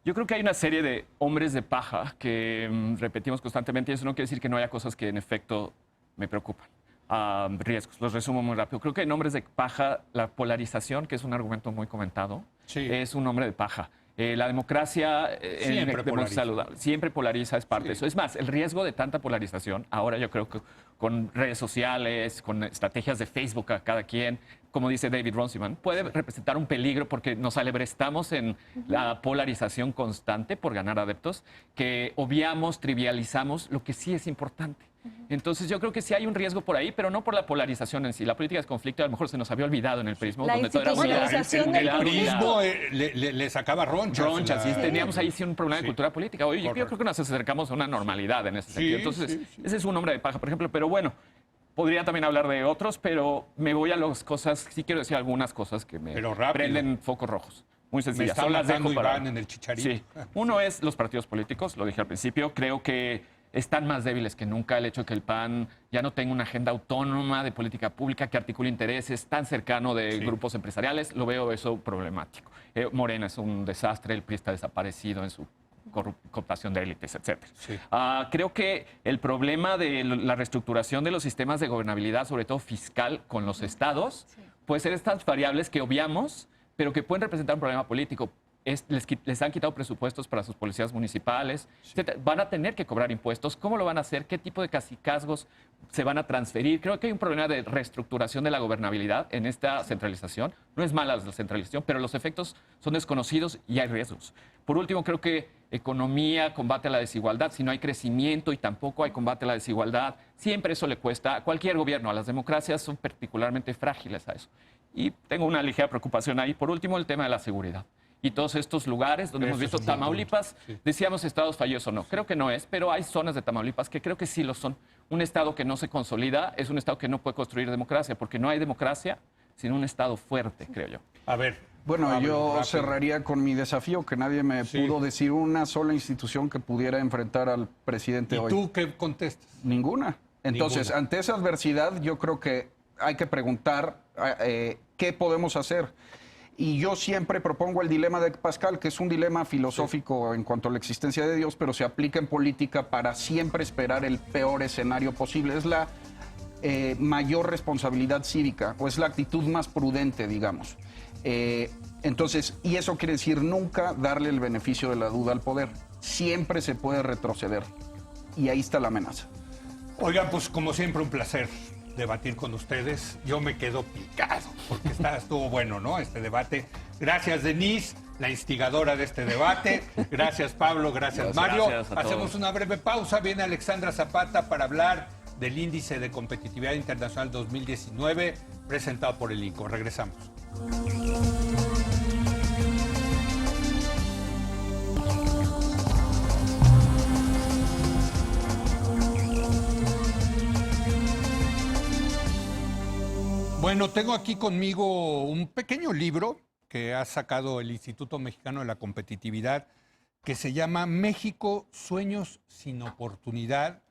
Speaker 3: Yo creo que hay una serie de hombres de paja que repetimos constantemente, y eso no quiere decir que no haya cosas que en efecto me preocupan. Riesgos, los resumo muy rápido. Creo que en hombres de paja, la polarización, que es un argumento muy comentado,
Speaker 1: Sí.
Speaker 3: es un hombre de paja. La democracia
Speaker 1: Siempre polariza.
Speaker 3: saludable, siempre polariza, es parte
Speaker 1: Sí.
Speaker 3: de eso. Es más, el riesgo de tanta polarización, ahora yo creo que con redes sociales, con estrategias de Facebook a cada quien, como dice David Runciman, puede representar un peligro porque nos alebrestamos en la polarización constante por ganar adeptos, que obviamos, trivializamos lo que sí es importante. Entonces yo creo que sí hay un riesgo por ahí, pero no por la polarización en sí. La política de conflicto a lo mejor se nos había olvidado en el prismo.
Speaker 2: La
Speaker 3: donde todo era muy
Speaker 2: institucionalización del
Speaker 3: la
Speaker 2: conflicto.
Speaker 3: unidad.
Speaker 1: Le sacaba ronchas.
Speaker 3: Ronchas, y teníamos ahí sí un problema de
Speaker 1: Sí.
Speaker 3: cultura política. Oye, yo
Speaker 1: Correcto.
Speaker 3: creo que nos acercamos a una normalidad en ese
Speaker 1: Sí,
Speaker 3: sentido. Entonces,
Speaker 1: sí.
Speaker 3: ese es un hombre de paja, por ejemplo. Pero bueno, podría también hablar de otros, pero me voy a las cosas, sí quiero decir algunas cosas que me
Speaker 1: Pero rápido.
Speaker 3: prenden focos rojos. Muy
Speaker 1: Me
Speaker 3: sencillas.
Speaker 1: está
Speaker 3: Solo las
Speaker 1: matando
Speaker 3: dejo para...
Speaker 1: Iván en el Chicharito.
Speaker 3: Sí. Uno es los partidos políticos, lo dije al principio. Creo que están más débiles que nunca. El hecho de que el PAN ya no tenga una agenda autónoma de política pública que articule intereses tan cercano de
Speaker 1: Sí.
Speaker 3: grupos empresariales, lo veo eso problemático. Morena es un desastre, el PRI está desaparecido en su cooptación de élites, etc.
Speaker 1: Sí.
Speaker 3: Creo que el problema de la reestructuración de los sistemas de gobernabilidad, sobre todo fiscal, con los estados, puede ser estas variables que obviamos, pero que pueden representar un problema político. Les han quitado presupuestos para sus policías municipales, etcétera. Van a tener que cobrar impuestos. ¿Cómo lo van a hacer? ¿Qué tipo de cacicazgos se van a transferir? Creo que hay un problema de reestructuración de la gobernabilidad en esta centralización. No es mala la centralización, pero los efectos son desconocidos y hay riesgos. Por último, creo que economía, combate a la desigualdad. Si no hay crecimiento y tampoco hay combate a la desigualdad, siempre eso le cuesta a cualquier gobierno. A las democracias son particularmente frágiles a eso. Y tengo una ligera preocupación ahí. Por último, el tema de la seguridad. Y todos estos lugares donde hemos
Speaker 1: Eso
Speaker 3: visto
Speaker 1: es un buen
Speaker 3: Tamaulipas,
Speaker 1: punto, sí.
Speaker 3: decíamos estados fallidos o no. Creo que no es, pero hay zonas de Tamaulipas que creo que sí lo son. Un estado que no se consolida es un estado que no puede construir democracia, porque no hay democracia sin un estado fuerte, creo yo.
Speaker 1: A ver.
Speaker 4: Bueno,
Speaker 1: Pablo,
Speaker 4: yo
Speaker 1: rápido.
Speaker 4: cerraría con mi desafío, que nadie me
Speaker 1: Sí.
Speaker 4: pudo decir una sola institución que pudiera enfrentar al presidente
Speaker 1: ¿Y
Speaker 4: hoy.
Speaker 1: tú qué contestas?
Speaker 4: Ninguna. Entonces,
Speaker 1: Ninguna.
Speaker 4: ante esa adversidad, yo creo que hay que preguntar qué podemos hacer. Y yo siempre propongo el dilema de Pascal, que es un dilema filosófico en cuanto a la existencia de Dios, pero se aplica en política para siempre esperar el peor escenario posible. Es la mayor responsabilidad cívica, o es la actitud más prudente, digamos. Entonces, y eso quiere decir nunca darle el beneficio de la duda al poder. Siempre se puede retroceder. Y ahí está la amenaza.
Speaker 1: Oigan, pues como siempre un placer debatir con ustedes. Yo me quedo picado porque estuvo bueno, ¿no? Este debate. Gracias, Denise, la instigadora de este debate. Gracias, Pablo. Gracias, Mario.
Speaker 3: Gracias a todos.
Speaker 1: Hacemos una breve pausa. Viene Alexandra Zapata para hablar del Índice de Competitividad Internacional 2019 presentado por el INCO. Regresamos. Bueno, tengo aquí conmigo un pequeño libro que ha sacado el Instituto Mexicano de la Competitividad que se llama México, Sueños sin Oportunidad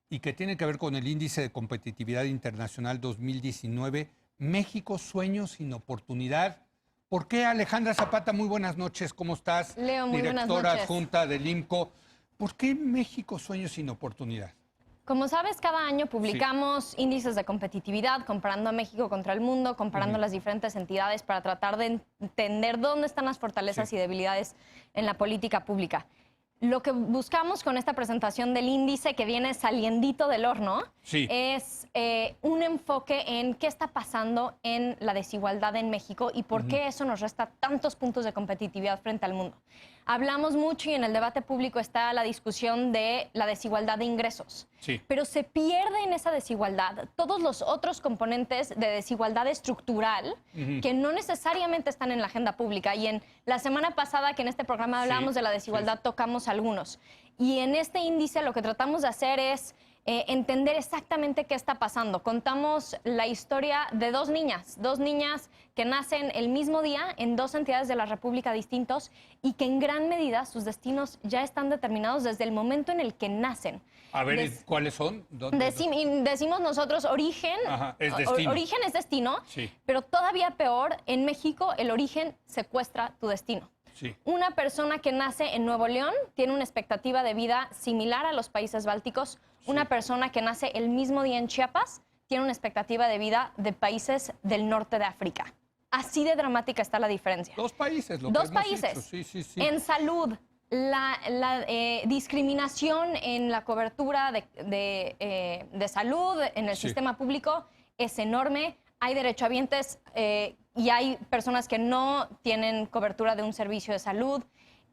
Speaker 1: y que tiene que ver con el Índice de Competitividad Internacional 2019. México, Sueños sin Oportunidad. ¿Por qué, Alejandra Zapata? Muy buenas noches, ¿cómo estás?
Speaker 5: Leo, muy buenas
Speaker 1: Directora
Speaker 5: noches.
Speaker 1: adjunta del IMCO. ¿Por qué México, Sueños sin Oportunidad?
Speaker 5: Como sabes, cada año publicamos índices de competitividad, comparando a México contra el mundo, comparando las diferentes entidades para tratar de entender dónde están las fortalezas y debilidades en la política pública. Lo que buscamos con esta presentación del índice que viene saliendito del horno es un enfoque en qué está pasando en la desigualdad en México y por qué eso nos resta tantos puntos de competitividad frente al mundo. Hablamos mucho y en el debate público está la discusión de la desigualdad de ingresos, pero se pierde en esa desigualdad todos los otros componentes de desigualdad estructural que no necesariamente están en la agenda pública. Y en la semana pasada que en este programa hablábamos de la desigualdad, tocamos algunos. Y en este índice lo que tratamos de hacer es entender exactamente qué está pasando. Contamos la historia de dos niñas que nacen el mismo día en dos entidades de la República distintos y que en gran medida sus destinos ya están determinados desde el momento en el que nacen.
Speaker 1: A ver, ¿cuáles son?
Speaker 5: Decimos nosotros origen.
Speaker 1: Ajá, es destino.
Speaker 5: Origen es destino, pero todavía peor, en México el origen secuestra tu destino. Una persona que nace en Nuevo León tiene una expectativa de vida similar a los países bálticos. Una persona que nace el mismo día en Chiapas tiene una expectativa de vida de países del norte de África. Así de dramática está la diferencia.
Speaker 1: Dos países.
Speaker 5: Dos países. En salud, la discriminación en la cobertura de salud en el sistema público es enorme. Hay derechohabientes y hay personas que no tienen cobertura de un servicio de salud.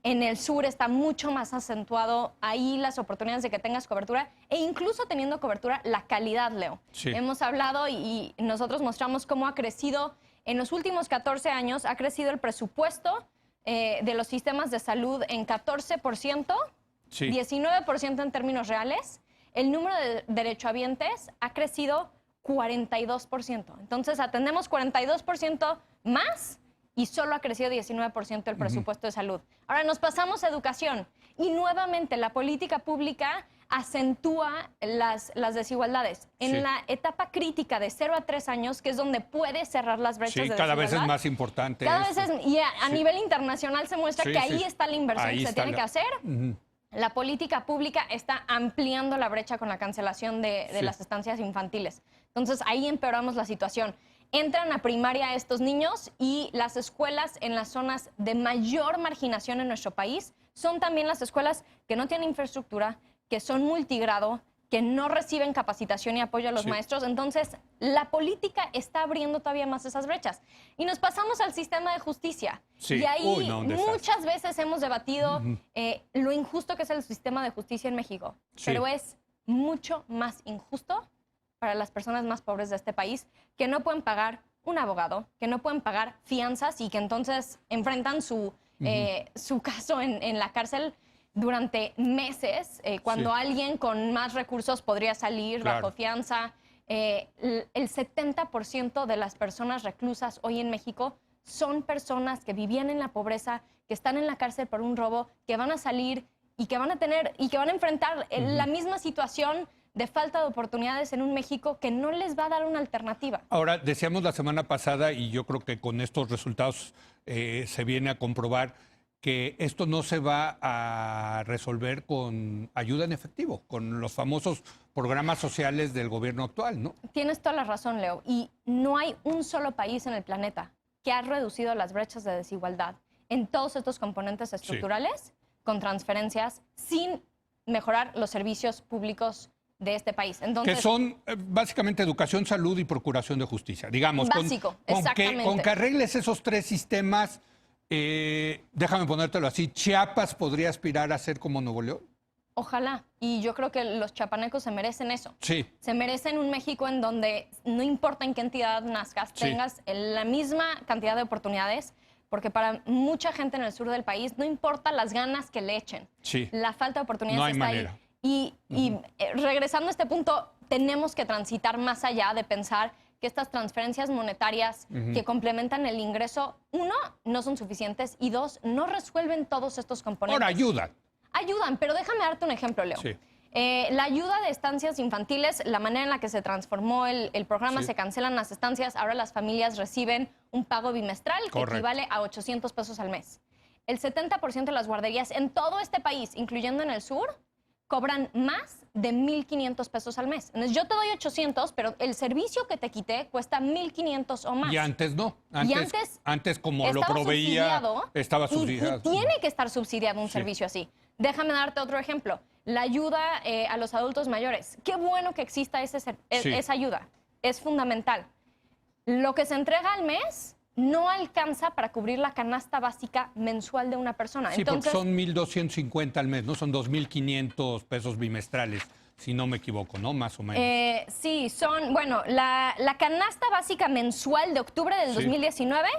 Speaker 5: En el sur está mucho más acentuado ahí las oportunidades de que tengas cobertura e incluso teniendo cobertura, la calidad, Leo. Hemos hablado y nosotros mostramos cómo ha crecido en los últimos 14 años, ha crecido el presupuesto de los sistemas de salud en 14%, 19% en términos reales. El número de derechohabientes ha crecido 42%. Entonces atendemos 42% más y solo ha crecido 19% el presupuesto de salud. Ahora nos pasamos a educación y nuevamente la política pública acentúa las desigualdades. En la etapa crítica de 0 a 3 años, que es donde puede cerrar las brechas de desigualdad.
Speaker 1: Cada vez es más importante.
Speaker 5: Cada vez es, y a nivel internacional se muestra que ahí está la inversión que se tiene que hacer. La política pública está ampliando la brecha con la cancelación de las estancias infantiles. Entonces ahí empeoramos la situación. Entran a primaria estos niños y las escuelas en las zonas de mayor marginación en nuestro país son también las escuelas que no tienen infraestructura, que son multigrado, que no reciben capacitación y apoyo a los maestros. Entonces, la política está abriendo todavía más esas brechas. Y nos pasamos al sistema de justicia. Y ahí muchas veces hemos debatido lo injusto que es el sistema de justicia en México. Pero es mucho más injusto para las personas más pobres de este país, que no pueden pagar un abogado, que no pueden pagar fianzas y que entonces enfrentan su caso en la cárcel durante meses, cuando alguien con más recursos podría salir bajo fianza. El 70% de las personas reclusas hoy en México son personas que vivían en la pobreza, que están en la cárcel por un robo, que van a salir y que van a enfrentar la misma situación de falta de oportunidades en un México que no les va a dar una alternativa.
Speaker 1: Ahora, decíamos la semana pasada, y yo creo que con estos resultados se viene a comprobar que esto no se va a resolver con ayuda en efectivo, con los famosos programas sociales del gobierno actual, ¿no?
Speaker 5: Tienes toda la razón, Leo. Y no hay un solo país en el planeta que ha reducido las brechas de desigualdad en todos estos componentes estructurales con transferencias sin mejorar los servicios públicos de este país. Entonces,
Speaker 1: que son básicamente educación, salud y procuración de justicia. Digamos,
Speaker 5: básico, exactamente.
Speaker 1: Con que arregles esos tres sistemas, déjame ponértelo así, ¿Chiapas podría aspirar a ser como Nuevo León?
Speaker 5: Ojalá. Y yo creo que los chiapanecos se merecen eso.
Speaker 1: Sí.
Speaker 5: Se merecen un México en donde no importa en qué entidad nazcas, tengas la misma cantidad de oportunidades, porque para mucha gente en el sur del país no importa las ganas que le echen.
Speaker 1: Sí.
Speaker 5: La falta de oportunidades
Speaker 1: No hay
Speaker 5: está
Speaker 1: manera.
Speaker 5: ahí. Y regresando a este punto, tenemos que transitar más allá de pensar que estas transferencias monetarias que complementan el ingreso, uno, no son suficientes y dos, no resuelven todos estos componentes.
Speaker 1: Ahora, ayudan.
Speaker 5: Ayudan, pero déjame darte un ejemplo, Leo.
Speaker 1: Sí.
Speaker 5: La ayuda de estancias infantiles, la manera en la que se transformó el programa, se cancelan las estancias, ahora las familias reciben un pago bimestral que equivale a 800 pesos al mes. El 70% de las guarderías en todo este país, incluyendo en el sur, cobran más de 1,500 pesos al mes. Entonces, yo te doy 800, pero el servicio que te quité cuesta 1,500 o más.
Speaker 1: Y antes no.
Speaker 5: Y antes
Speaker 1: como lo proveía, estaba subsidiado.
Speaker 5: Y tiene que estar subsidiado un servicio así. Déjame darte otro ejemplo. La ayuda a los adultos mayores. Qué bueno que exista esa ayuda. Es fundamental. Lo que se entrega al mes no alcanza para cubrir la canasta básica mensual de una persona.
Speaker 1: Sí,
Speaker 5: Entonces,
Speaker 1: porque son 1,250 al mes, ¿no? Son 2,500 pesos bimestrales, si no me equivoco, ¿no? Más o menos.
Speaker 5: Sí, son, bueno, la canasta básica mensual de octubre del 2019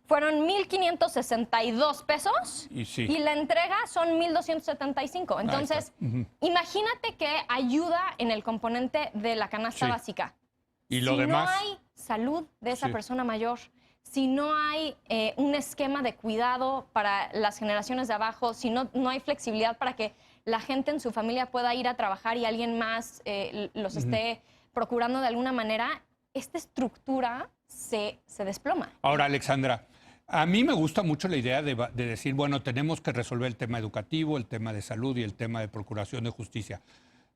Speaker 5: fueron 1,562 pesos y la entrega son 1,275. Entonces, imagínate que ayuda en el componente de la canasta básica.
Speaker 1: Y lo
Speaker 5: si
Speaker 1: demás.
Speaker 5: no hay salud de esa persona mayor, si no hay un esquema de cuidado para las generaciones de abajo, si no hay flexibilidad para que la gente en su familia pueda ir a trabajar y alguien más los esté procurando de alguna manera, esta estructura se desploma.
Speaker 1: Ahora, Alexandra, a mí me gusta mucho la idea de decir, bueno, tenemos que resolver el tema educativo, el tema de salud y el tema de procuración de justicia.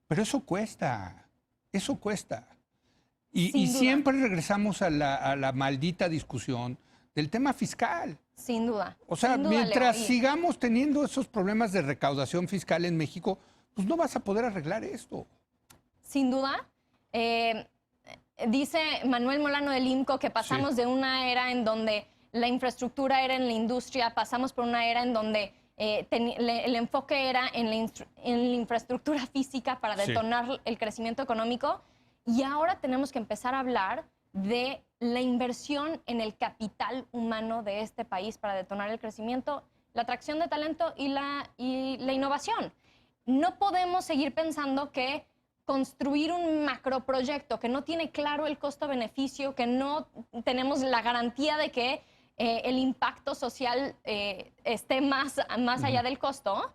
Speaker 1: Pero eso cuesta, eso cuesta. Y siempre regresamos a la maldita discusión del tema fiscal.
Speaker 5: Sin duda.
Speaker 1: O sea,
Speaker 5: sin duda,
Speaker 1: mientras
Speaker 5: Leo.
Speaker 1: sigamos teniendo esos problemas de recaudación fiscal en México, pues no vas a poder arreglar esto.
Speaker 5: Sin duda. Dice Manuel Molano del IMCO que pasamos de una era en donde la infraestructura era en la industria, pasamos por una era en donde el enfoque era en la infraestructura física para detonar el crecimiento económico. Y ahora tenemos que empezar a hablar de la inversión en el capital humano de este país para detonar el crecimiento, la atracción de talento y la innovación. No podemos seguir pensando que construir un macroproyecto que no tiene claro el costo-beneficio, que no tenemos la garantía de que el impacto social esté más allá del costo,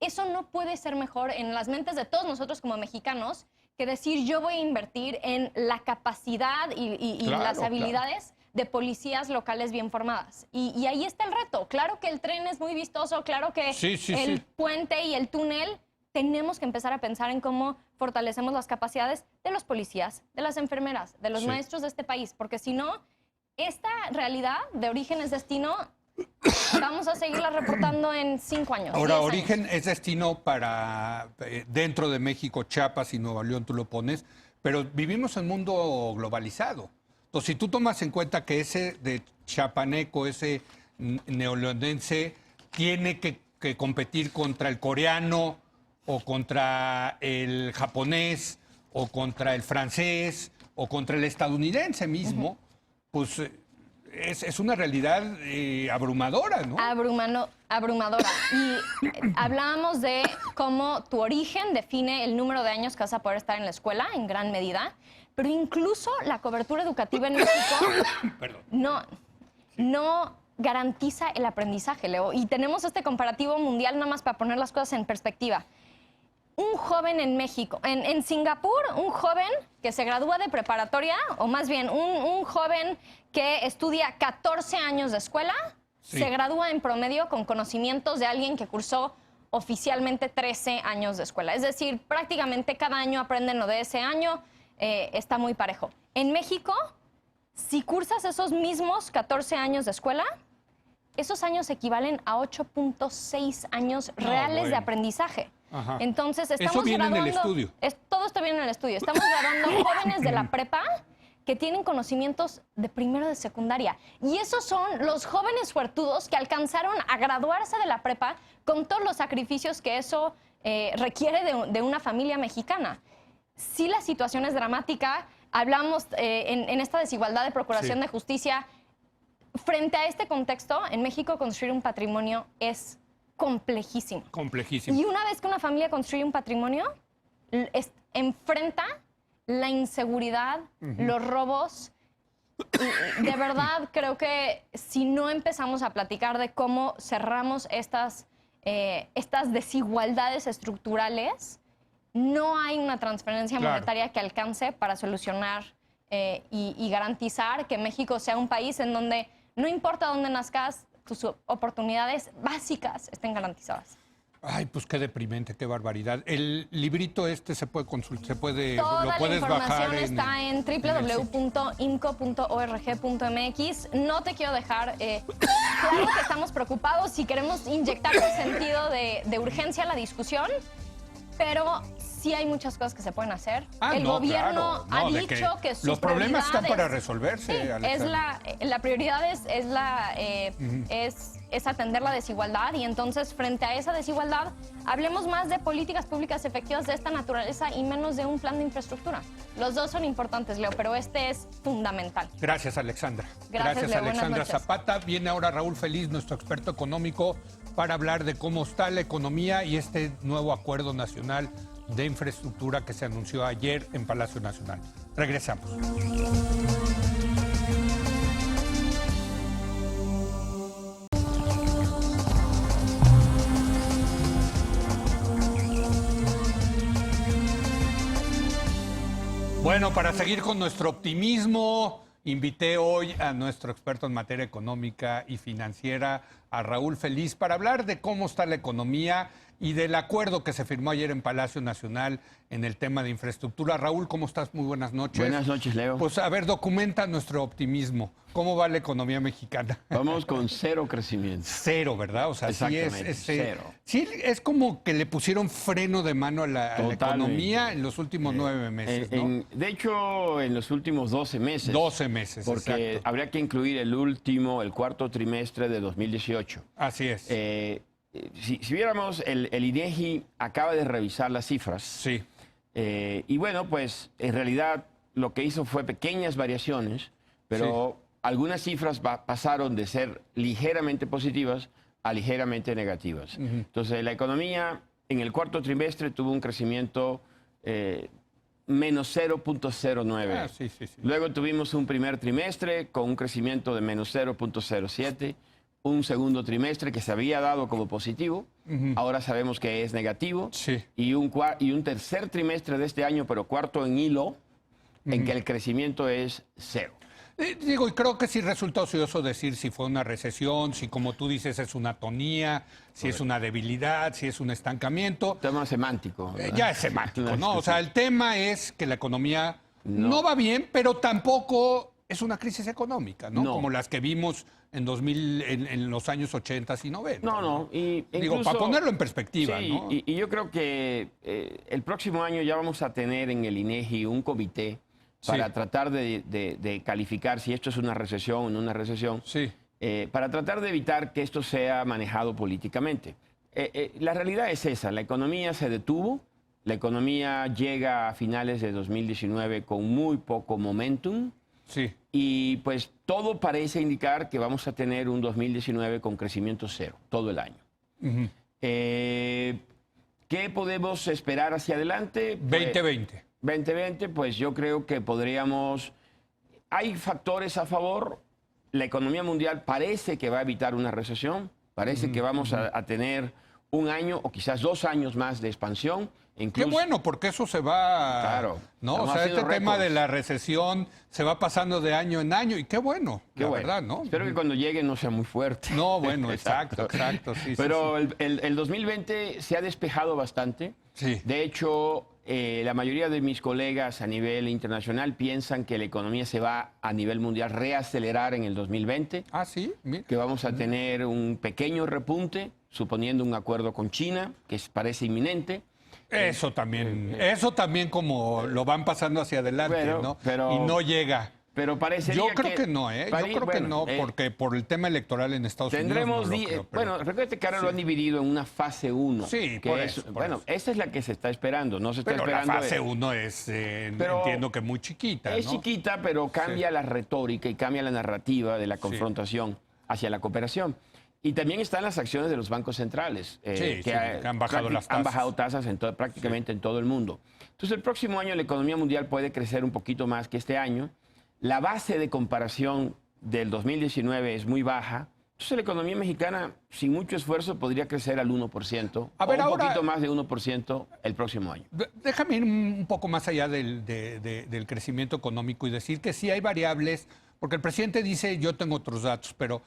Speaker 5: eso no puede ser mejor en las mentes de todos nosotros como mexicanos que decir yo voy a invertir en la capacidad y las habilidades de policías locales bien formadas. Y ahí está el reto. Claro que el tren es muy vistoso, claro que el puente y el túnel, tenemos que empezar a pensar en cómo fortalecemos las capacidades de los policías, de las enfermeras, de los maestros de este país, porque si no, esta realidad de Origen es Destino vamos a seguirla reportando en 5 años.
Speaker 1: Ahora,
Speaker 5: 10 años.
Speaker 1: Origen es destino para dentro de México, Chiapas y Nuevo León, tú lo pones, pero vivimos en un mundo globalizado. Entonces, si tú tomas en cuenta que ese de chiapaneco, ese neoleonense, tiene que competir contra el coreano o contra el japonés o contra el francés o contra el estadounidense mismo, pues es una realidad abrumadora, ¿no?
Speaker 5: Abrumadora. Y hablábamos de cómo tu origen define el número de años que vas a poder estar en la escuela, en gran medida, pero incluso la cobertura educativa en México no garantiza el aprendizaje, Leo. Y tenemos este comparativo mundial nada más para poner las cosas en perspectiva. Un joven en México, en Singapur, un joven que se gradúa de preparatoria, o más bien un joven que estudia 14 años de escuela, se gradúa en promedio con conocimientos de alguien que cursó oficialmente 13 años de escuela. Es decir, prácticamente cada año aprenden lo de ese año, está muy parejo. En México, si cursas esos mismos 14 años de escuela, esos años equivalen a 8.6 años reales de aprendizaje.
Speaker 1: Ajá.
Speaker 5: Entonces, estamos
Speaker 1: Eso viene en el
Speaker 5: graduando,
Speaker 1: estudio.
Speaker 5: todo esto viene en el estudio. Estamos graduando jóvenes de la prepa que tienen conocimientos de primero de secundaria. Y esos son los jóvenes suertudos que alcanzaron a graduarse de la prepa con todos los sacrificios que eso requiere de una familia mexicana. Sí, la situación es dramática. Hablamos en esta desigualdad de procuración de justicia. Frente a este contexto, en México construir un patrimonio es complejísimo.
Speaker 1: Complejísimo.
Speaker 5: Y una vez que una familia construye un patrimonio, enfrenta la inseguridad, los robos. Y de verdad, creo que si no empezamos a platicar de cómo cerramos estas desigualdades estructurales, no hay una transferencia monetaria que alcance para solucionar y garantizar que México sea un país en donde no importa dónde nazcas, tus oportunidades básicas estén garantizadas.
Speaker 1: Ay, pues qué deprimente, qué barbaridad. El librito se puede consultar,
Speaker 5: Toda
Speaker 1: lo
Speaker 5: la
Speaker 1: puedes
Speaker 5: información
Speaker 1: bajar
Speaker 5: está en www.imco.org.mx. No te quiero dejar claro que estamos preocupados y queremos inyectar un sentido de urgencia a la discusión, pero sí hay muchas cosas que se pueden hacer. El gobierno ha dicho que sus
Speaker 1: los problemas están para
Speaker 5: prioridades-
Speaker 1: resolverse,
Speaker 5: Sí,
Speaker 1: Alexandra.
Speaker 5: la prioridad es atender la desigualdad, y entonces frente a esa desigualdad hablemos más de políticas públicas efectivas de esta naturaleza y menos de un plan de infraestructura. Los dos son importantes, Leo, pero este es fundamental.
Speaker 1: Gracias, Alexandra.
Speaker 5: Gracias, Leo. Buenas
Speaker 1: Alexandra
Speaker 5: noches.
Speaker 1: Zapata. Viene ahora Raúl Feliz, nuestro experto económico, para hablar de cómo está la economía y este nuevo acuerdo nacional de infraestructura que se anunció ayer en Palacio Nacional. Regresamos. Bueno, para seguir con nuestro optimismo, invité hoy a nuestro experto en materia económica y financiera, a Raúl Feliz, para hablar de cómo está la economía y del acuerdo que se firmó ayer en Palacio Nacional en el tema de infraestructura. Raúl, ¿cómo estás? Muy buenas noches.
Speaker 6: Buenas noches, Leo.
Speaker 1: Pues a ver, documenta nuestro optimismo. ¿Cómo va la economía mexicana?
Speaker 6: Vamos con cero crecimiento.
Speaker 1: Cero, ¿verdad? O sea, sí
Speaker 6: Exactamente, cero.
Speaker 1: Sí, es como que le pusieron freno de mano a la
Speaker 6: Totalmente.
Speaker 1: economía en los últimos 9 meses, ¿no?
Speaker 6: De hecho, en los últimos 12 meses.
Speaker 1: 12 meses,
Speaker 6: Porque
Speaker 1: exacto.
Speaker 6: habría que incluir el cuarto trimestre de 2018.
Speaker 1: Así es.
Speaker 6: Si viéramos, el INEGI acaba de revisar las cifras.
Speaker 1: Sí.
Speaker 6: Y bueno, pues en realidad lo que hizo fue pequeñas variaciones, pero algunas cifras pasaron de ser ligeramente positivas a ligeramente negativas. Entonces, la economía en el cuarto trimestre tuvo un crecimiento menos 0.09.
Speaker 1: Ah, sí.
Speaker 6: Luego tuvimos un primer trimestre con un crecimiento de menos 0.07. Un segundo trimestre que se había dado como positivo, ahora sabemos que es negativo,
Speaker 1: Sí.
Speaker 6: y un tercer trimestre de este año, pero cuarto en hilo, en que el crecimiento es cero.
Speaker 1: Digo, y creo que sí resulta ocioso decir si fue una recesión, si como tú dices es una atonía, si es una debilidad, si es un estancamiento.
Speaker 6: Tema semántico. ¿verdad?
Speaker 1: Ya es semántico,
Speaker 6: Una
Speaker 1: ¿no? O sea,
Speaker 6: discusión.
Speaker 1: el tema es que la economía no va bien, pero tampoco es una crisis económica, ¿no?
Speaker 6: No.
Speaker 1: Como las que vimos en los años 80 y 90.
Speaker 6: No. Y
Speaker 1: Digo,
Speaker 6: incluso-
Speaker 1: para ponerlo en perspectiva,
Speaker 6: Sí,
Speaker 1: ¿no?
Speaker 6: y yo creo que el próximo año ya vamos a tener en el INEGI un comité para
Speaker 1: Sí.
Speaker 6: tratar de calificar si esto es una recesión o no una recesión.
Speaker 1: Sí.
Speaker 6: Para tratar de evitar que esto sea manejado políticamente. La realidad es esa, la economía se detuvo, la economía llega a finales de 2019 con muy poco momentum,
Speaker 1: Sí.
Speaker 6: Y pues todo parece indicar que vamos a tener un 2019 con crecimiento cero, todo el año. ¿Qué podemos esperar hacia adelante? Pues,
Speaker 1: 2020.
Speaker 6: 2020, pues yo creo que podríamos... Hay factores a favor. La economía mundial parece que va a evitar una recesión. Parece que vamos a tener un año o quizás 2 años más de expansión.
Speaker 1: Qué bueno, porque eso se va...
Speaker 6: Claro.
Speaker 1: ¿no? O
Speaker 6: Estamos
Speaker 1: sea, este
Speaker 6: haciendo
Speaker 1: tema de
Speaker 6: récords.
Speaker 1: la recesión se va pasando de año en año y qué bueno,
Speaker 6: Qué
Speaker 1: la
Speaker 6: bueno.
Speaker 1: verdad, ¿no?
Speaker 6: Espero que cuando llegue no sea muy fuerte.
Speaker 1: No, bueno, exacto, sí.
Speaker 6: Pero el 2020 se ha despejado bastante.
Speaker 1: Sí.
Speaker 6: De hecho, la mayoría de mis colegas a nivel internacional piensan que la economía se va a nivel mundial reacelerar en el 2020,
Speaker 1: Ah, sí, mira.
Speaker 6: que vamos a tener un pequeño repunte, suponiendo un acuerdo con China, que parece inminente.
Speaker 1: Eso también como lo van pasando hacia adelante,
Speaker 6: Bueno,
Speaker 1: ¿no?
Speaker 6: pero-
Speaker 1: Y no llega.
Speaker 6: Pero parecería
Speaker 1: Yo creo que no, ¿eh? Yo creo que no,
Speaker 6: bueno,
Speaker 1: porque por el tema electoral en Estados
Speaker 6: tendremos,
Speaker 1: Unidos no lo creo, pero-
Speaker 6: bueno, recuerde que ahora lo han dividido en una fase 1.
Speaker 1: Sí,
Speaker 6: que
Speaker 1: por
Speaker 6: es,
Speaker 1: eso, por
Speaker 6: bueno,
Speaker 1: eso.
Speaker 6: esa es la que se está esperando, no se está
Speaker 1: pero la
Speaker 6: esperando.
Speaker 1: fase 1 es,
Speaker 6: Pero
Speaker 1: entiendo que muy chiquita,
Speaker 6: Es
Speaker 1: ¿no?
Speaker 6: chiquita, pero cambia la retórica y cambia la narrativa de la confrontación hacia la cooperación. Y también están las acciones de los bancos centrales,
Speaker 1: que han bajado las tasas.
Speaker 6: Han bajado tasas prácticamente en todo el mundo. Entonces, el próximo año la economía mundial puede crecer un poquito más que este año. La base de comparación del 2019 es muy baja. Entonces, la economía mexicana, sin mucho esfuerzo, podría crecer al 1%,
Speaker 1: A ver,
Speaker 6: o un
Speaker 1: ahora-
Speaker 6: poquito más de 1% el próximo año.
Speaker 1: Déjame ir un poco más allá del crecimiento económico y decir que sí hay variables, porque el presidente dice yo tengo otros datos, pero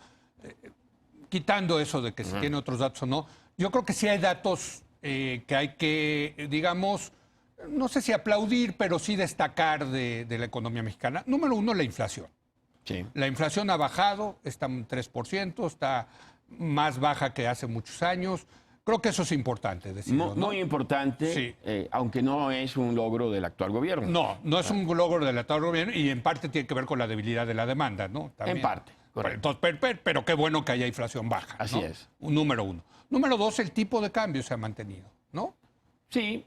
Speaker 1: quitando eso de que si tiene otros datos o no, yo creo que sí hay datos que hay que, digamos, no sé si aplaudir, pero sí destacar de la economía mexicana. Número 1, la inflación.
Speaker 6: Sí.
Speaker 1: La inflación ha bajado, está en 3%, está más baja que hace muchos años. Creo que eso es importante decirlo, ¿no?
Speaker 6: Muy importante,
Speaker 1: Sí.
Speaker 6: aunque no es un logro del actual gobierno.
Speaker 1: No es un logro del actual gobierno y en parte tiene que ver con la debilidad de la demanda, ¿no? También.
Speaker 6: En parte, correcto.
Speaker 1: Entonces, pero qué bueno que haya inflación baja.
Speaker 6: Así
Speaker 1: ¿no?
Speaker 6: es.
Speaker 1: Número 1. Número 2, el tipo de cambio se ha mantenido, ¿no?
Speaker 6: Sí,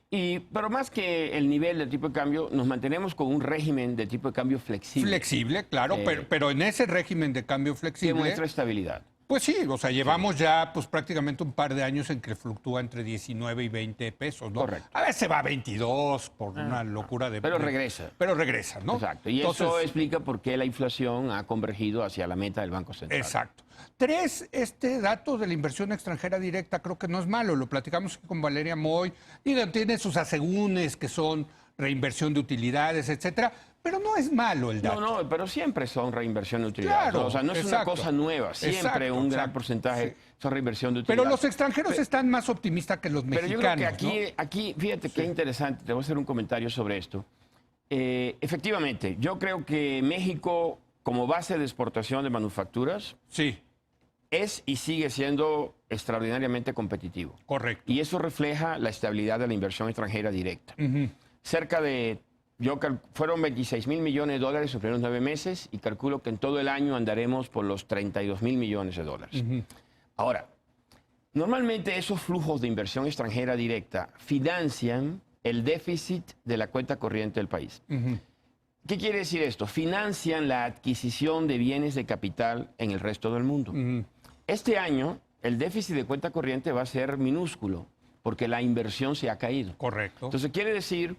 Speaker 6: pero más que el nivel del tipo de cambio, nos mantenemos con un régimen de tipo de cambio flexible.
Speaker 1: Flexible, claro, pero en ese régimen de cambio
Speaker 6: Que
Speaker 1: flexible,
Speaker 6: muestra estabilidad.
Speaker 1: pues sí, o sea, llevamos ya pues prácticamente un par de años en que fluctúa entre 19 y 20 pesos, ¿no?
Speaker 6: Correcto.
Speaker 1: A veces va a 22 por una locura de...
Speaker 6: Pero regresa.
Speaker 1: Pero regresa, ¿no?
Speaker 6: Exacto. Y eso explica por qué la inflación ha convergido hacia la meta del Banco Central.
Speaker 1: Exacto. 3, este dato de la inversión extranjera directa creo que no es malo. Lo platicamos con Valeria Moy. Digan, tiene sus asegúnes que son reinversión de utilidades, etcétera. Pero no es malo el dato.
Speaker 6: No, pero siempre son reinversión de utilidades.
Speaker 1: Claro,
Speaker 6: O sea, no es
Speaker 1: exacto.
Speaker 6: una cosa nueva. Siempre
Speaker 1: Exacto,
Speaker 6: un gran
Speaker 1: exacto.
Speaker 6: porcentaje son reinversión de
Speaker 1: Pero
Speaker 6: utilidades.
Speaker 1: los extranjeros están más optimistas que los
Speaker 6: Pero
Speaker 1: mexicanos.
Speaker 6: yo creo que
Speaker 1: ¿no?
Speaker 6: aquí fíjate qué interesante, te voy a hacer un comentario sobre esto. Efectivamente, yo creo que México, como base de exportación de manufacturas,
Speaker 1: Sí,
Speaker 6: es y sigue siendo extraordinariamente competitivo.
Speaker 1: correcto.
Speaker 6: Y eso refleja la estabilidad de la inversión extranjera directa. Cerca de, fueron 26 mil millones de dólares en los primeros 9 meses y calculo que en todo el año andaremos por los 32 mil millones de dólares. Ahora, normalmente esos flujos de inversión extranjera directa financian el déficit de la cuenta corriente del país. ¿Qué quiere decir esto? Financian la adquisición de bienes de capital en el resto del mundo. Este año, el déficit de cuenta corriente va a ser minúsculo porque la inversión se ha caído.
Speaker 1: Correcto.
Speaker 6: Entonces, quiere decir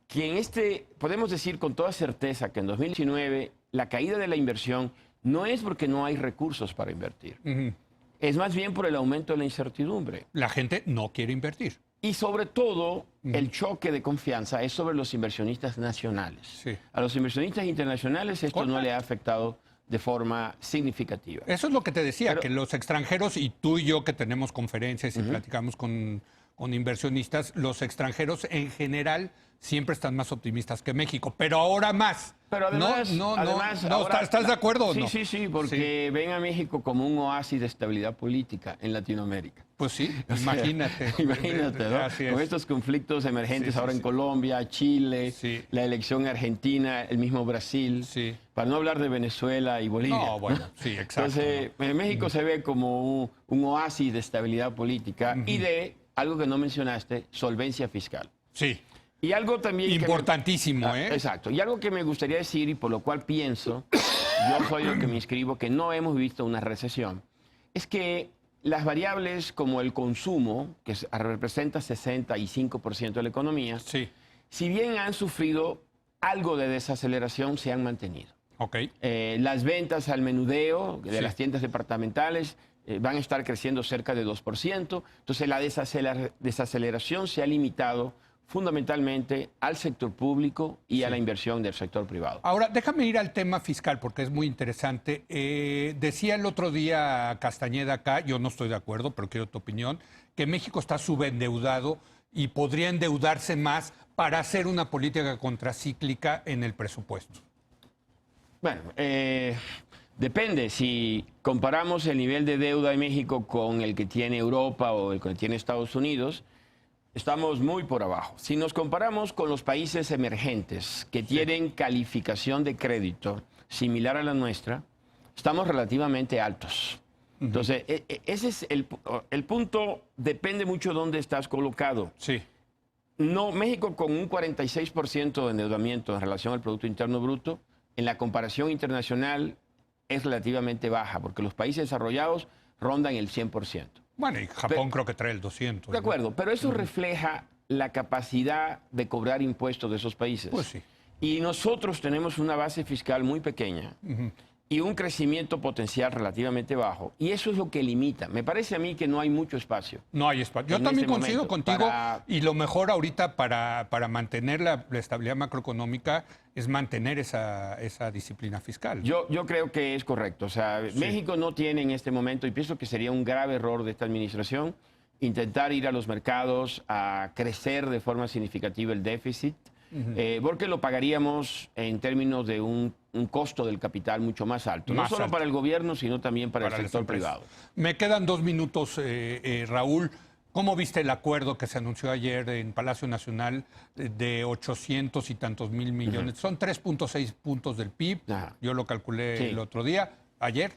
Speaker 6: que podemos decir con toda certeza que en 2019 la caída de la inversión no es porque no hay recursos para invertir. Es más bien por el aumento de la incertidumbre.
Speaker 1: La gente no quiere invertir.
Speaker 6: Y sobre todo, el choque de confianza es sobre los inversionistas nacionales.
Speaker 1: Sí.
Speaker 6: A los inversionistas internacionales esto no le ha afectado de forma significativa.
Speaker 1: Eso es lo que te decía,
Speaker 6: Pero-
Speaker 1: que los extranjeros, y tú y yo que tenemos conferencias y platicamos con inversionistas, los extranjeros en general siempre están más optimistas que México, pero ahora más.
Speaker 6: Pero además,
Speaker 1: no,
Speaker 6: ahora-
Speaker 1: ¿estás de acuerdo o
Speaker 6: sí,
Speaker 1: no?
Speaker 6: Sí, porque ven a México como un oasis de estabilidad política en Latinoamérica.
Speaker 1: Pues sí, imagínate.
Speaker 6: Imagínate, ¿no?
Speaker 1: Así es.
Speaker 6: Con estos conflictos emergentes
Speaker 1: Sí,
Speaker 6: ahora
Speaker 1: sí,
Speaker 6: en Colombia, Chile,
Speaker 1: Sí.
Speaker 6: la elección argentina, el mismo Brasil,
Speaker 1: Sí.
Speaker 6: para no hablar de Venezuela y Bolivia.
Speaker 1: No, bueno, sí, exacto.
Speaker 6: Entonces, México se ve como un oasis de estabilidad política y de, algo que no mencionaste, solvencia fiscal.
Speaker 1: Sí,
Speaker 6: Y algo también...
Speaker 1: Importantísimo, ¿eh?
Speaker 6: Exacto. Y algo que me gustaría decir y por lo cual pienso, yo soy el que me inscribo, que no hemos visto una recesión, es que las variables como el consumo, que representa 65% de la economía,
Speaker 1: Sí.
Speaker 6: si bien han sufrido algo de desaceleración, se han mantenido.
Speaker 1: Ok.
Speaker 6: Las ventas al menudeo de
Speaker 1: Sí.
Speaker 6: las tiendas departamentales van a estar creciendo cerca de 2%. Entonces, la desaceleración se ha limitado fundamentalmente al sector público y a la inversión del sector privado.
Speaker 1: Ahora, déjame ir al tema fiscal porque es muy interesante. Decía el otro día Castañeda acá, yo no estoy de acuerdo, pero quiero tu opinión, que México está subendeudado y podría endeudarse más para hacer una política contracíclica en el presupuesto.
Speaker 6: Bueno, depende. Si comparamos el nivel de deuda de México con el que tiene Europa o el que tiene Estados Unidos, estamos muy por abajo. Si nos comparamos con los países emergentes que tienen calificación de crédito similar a la nuestra, estamos relativamente altos. Entonces, ese es el punto, depende mucho de dónde estás colocado.
Speaker 1: Sí.
Speaker 6: No, México con un 46% de endeudamiento en relación al Producto Interno Bruto, en la comparación internacional es relativamente baja, porque los países desarrollados rondan el 100%.
Speaker 1: Bueno, y Japón creo que trae el 200.
Speaker 6: De acuerdo, pero eso refleja la capacidad de cobrar impuestos de esos países.
Speaker 1: Pues sí.
Speaker 6: Y nosotros tenemos una base fiscal muy pequeña y un crecimiento potencial relativamente bajo. Y eso es lo que limita. Me parece a mí que no hay mucho espacio.
Speaker 1: No hay espacio. Yo
Speaker 6: En
Speaker 1: también
Speaker 6: este
Speaker 1: coincido
Speaker 6: momento,
Speaker 1: contigo.
Speaker 6: para-
Speaker 1: Y lo mejor ahorita para mantener la estabilidad macroeconómica es mantener esa disciplina fiscal.
Speaker 6: Yo creo que es correcto. O sea, México no tiene en este momento, y pienso que sería un grave error de esta administración, intentar ir a los mercados a crecer de forma significativa el déficit, porque lo pagaríamos en términos de un costo del capital mucho más alto.
Speaker 1: Más
Speaker 6: No solo
Speaker 1: alto.
Speaker 6: para el gobierno, sino también para el
Speaker 1: las
Speaker 6: sector
Speaker 1: empresas.
Speaker 6: privado.
Speaker 1: Me quedan 2 minutos, Raúl. ¿Cómo viste el acuerdo que se anunció ayer en Palacio Nacional de 800 y tantos mil millones? Son 3.6 puntos del PIB.
Speaker 6: Ajá.
Speaker 1: Yo lo calculé
Speaker 6: Sí.
Speaker 1: el otro día, ayer,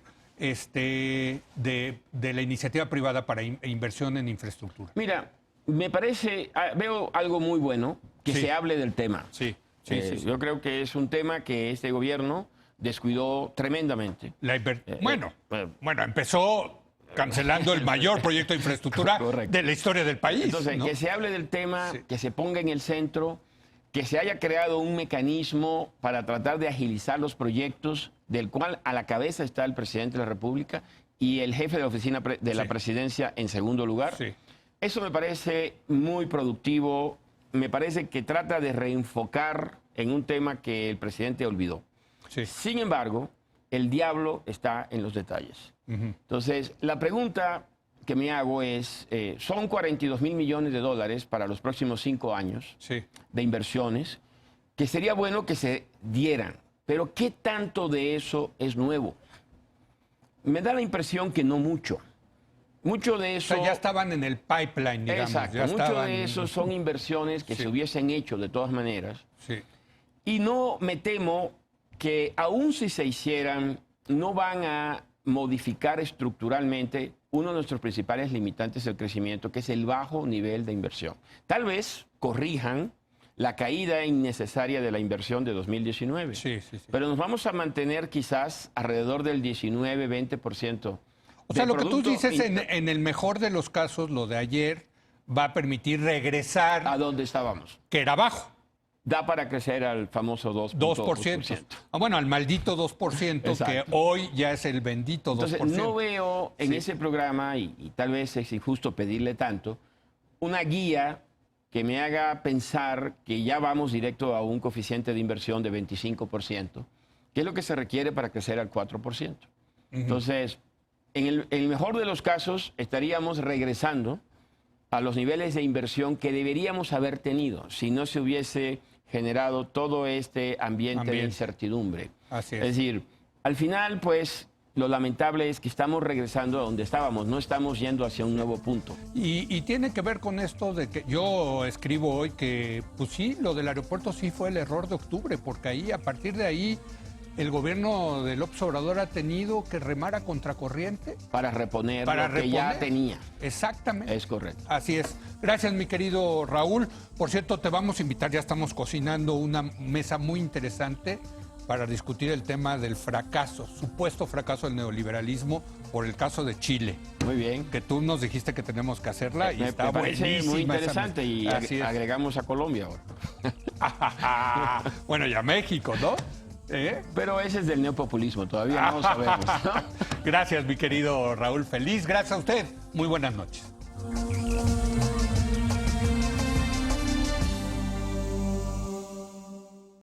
Speaker 1: de la iniciativa privada para inversión en infraestructura.
Speaker 6: Mira, me parece, veo algo muy bueno que
Speaker 1: Sí.
Speaker 6: se hable del tema.
Speaker 1: Sí, sí, sí.
Speaker 6: Yo creo que es un tema que este gobierno descuidó tremendamente.
Speaker 1: Bueno, empezó cancelando el mayor proyecto de infraestructura
Speaker 6: Correcto.
Speaker 1: de la historia del país.
Speaker 6: Entonces,
Speaker 1: ¿no?
Speaker 6: que se hable del tema,
Speaker 1: Sí.
Speaker 6: que se ponga en el centro, que se haya creado un mecanismo para tratar de agilizar los proyectos, del cual a la cabeza está el presidente de la República y el jefe de la oficina de la
Speaker 1: Sí.
Speaker 6: presidencia en segundo lugar.
Speaker 1: Sí.
Speaker 6: Eso me parece muy productivo, me parece que trata de reenfocar en un tema que el presidente olvidó.
Speaker 1: Sí.
Speaker 6: Sin embargo, el diablo está en los detalles. Entonces, la pregunta que me hago es, son 42 mil millones de dólares para los próximos 5 años
Speaker 1: Sí.
Speaker 6: de inversiones, que sería bueno que se dieran, pero ¿qué tanto de eso es nuevo? Me da la impresión que no mucho. Mucho de
Speaker 1: O
Speaker 6: eso...
Speaker 1: sea, ya estaban en el pipeline, digamos.
Speaker 6: Exacto,
Speaker 1: ya
Speaker 6: mucho
Speaker 1: estaban-
Speaker 6: de eso son inversiones que
Speaker 1: Sí.
Speaker 6: se hubiesen hecho de todas maneras.
Speaker 1: Sí.
Speaker 6: Y no me temo que aun si se hicieran, no van a modificar estructuralmente uno de nuestros principales limitantes del crecimiento, que es el bajo nivel de inversión. Tal vez corrijan la caída innecesaria de la inversión de 2019.
Speaker 1: Sí, sí, sí.
Speaker 6: Pero nos vamos a mantener quizás alrededor del 19-20%.
Speaker 1: O sea,
Speaker 6: del
Speaker 1: lo que tú
Speaker 6: Producto
Speaker 1: dices
Speaker 6: Inter-
Speaker 1: en el mejor de los casos, lo de ayer, va a permitir regresar,
Speaker 6: ¿A dónde estábamos?
Speaker 1: que era bajo,
Speaker 6: Da para crecer al famoso
Speaker 1: 2%. Bueno, al maldito 2%, que
Speaker 6: Exacto.
Speaker 1: hoy ya es el bendito 2%.
Speaker 6: Entonces, no veo en
Speaker 1: Sí.
Speaker 6: ese programa, y tal vez es injusto pedirle tanto, una guía que me haga pensar que ya vamos directo a un coeficiente de inversión de 25%, que es lo que se requiere para crecer al 4%. Entonces, en el mejor de los casos, estaríamos regresando a los niveles de inversión que deberíamos haber tenido si no se hubiese generado todo este ambiente de incertidumbre.
Speaker 1: Así es.
Speaker 6: Es decir, al final, pues, lo lamentable es que estamos regresando a donde estábamos, no estamos yendo hacia un nuevo punto.
Speaker 1: Y tiene que ver con esto de que yo escribo hoy que, pues sí, lo del aeropuerto sí fue el error de octubre, porque ahí, a partir de ahí, el gobierno de López Obrador ha tenido que remar a contracorriente
Speaker 6: Para reponer
Speaker 1: para
Speaker 6: lo que ya
Speaker 1: reponer.
Speaker 6: tenía.
Speaker 1: Exactamente.
Speaker 6: Es correcto.
Speaker 1: Así es. Gracias, mi querido Raúl. Por cierto, te vamos a invitar, ya estamos cocinando una mesa muy interesante para discutir el tema del fracaso, supuesto fracaso del neoliberalismo por el caso de Chile,
Speaker 6: Muy bien.
Speaker 1: que tú nos dijiste que tenemos que hacerla y
Speaker 6: Me
Speaker 1: está
Speaker 6: parece
Speaker 1: buenísima
Speaker 6: muy
Speaker 1: esa
Speaker 6: interesante
Speaker 1: mesa.
Speaker 6: y
Speaker 1: Así es.
Speaker 6: agregamos a Colombia ahora.
Speaker 1: Bueno, y a México, ¿no? ¿Eh?
Speaker 6: Pero ese es del neopopulismo, todavía no sabemos, ¿no?
Speaker 1: Gracias, mi querido Raúl. Feliz, gracias a usted. Muy buenas noches.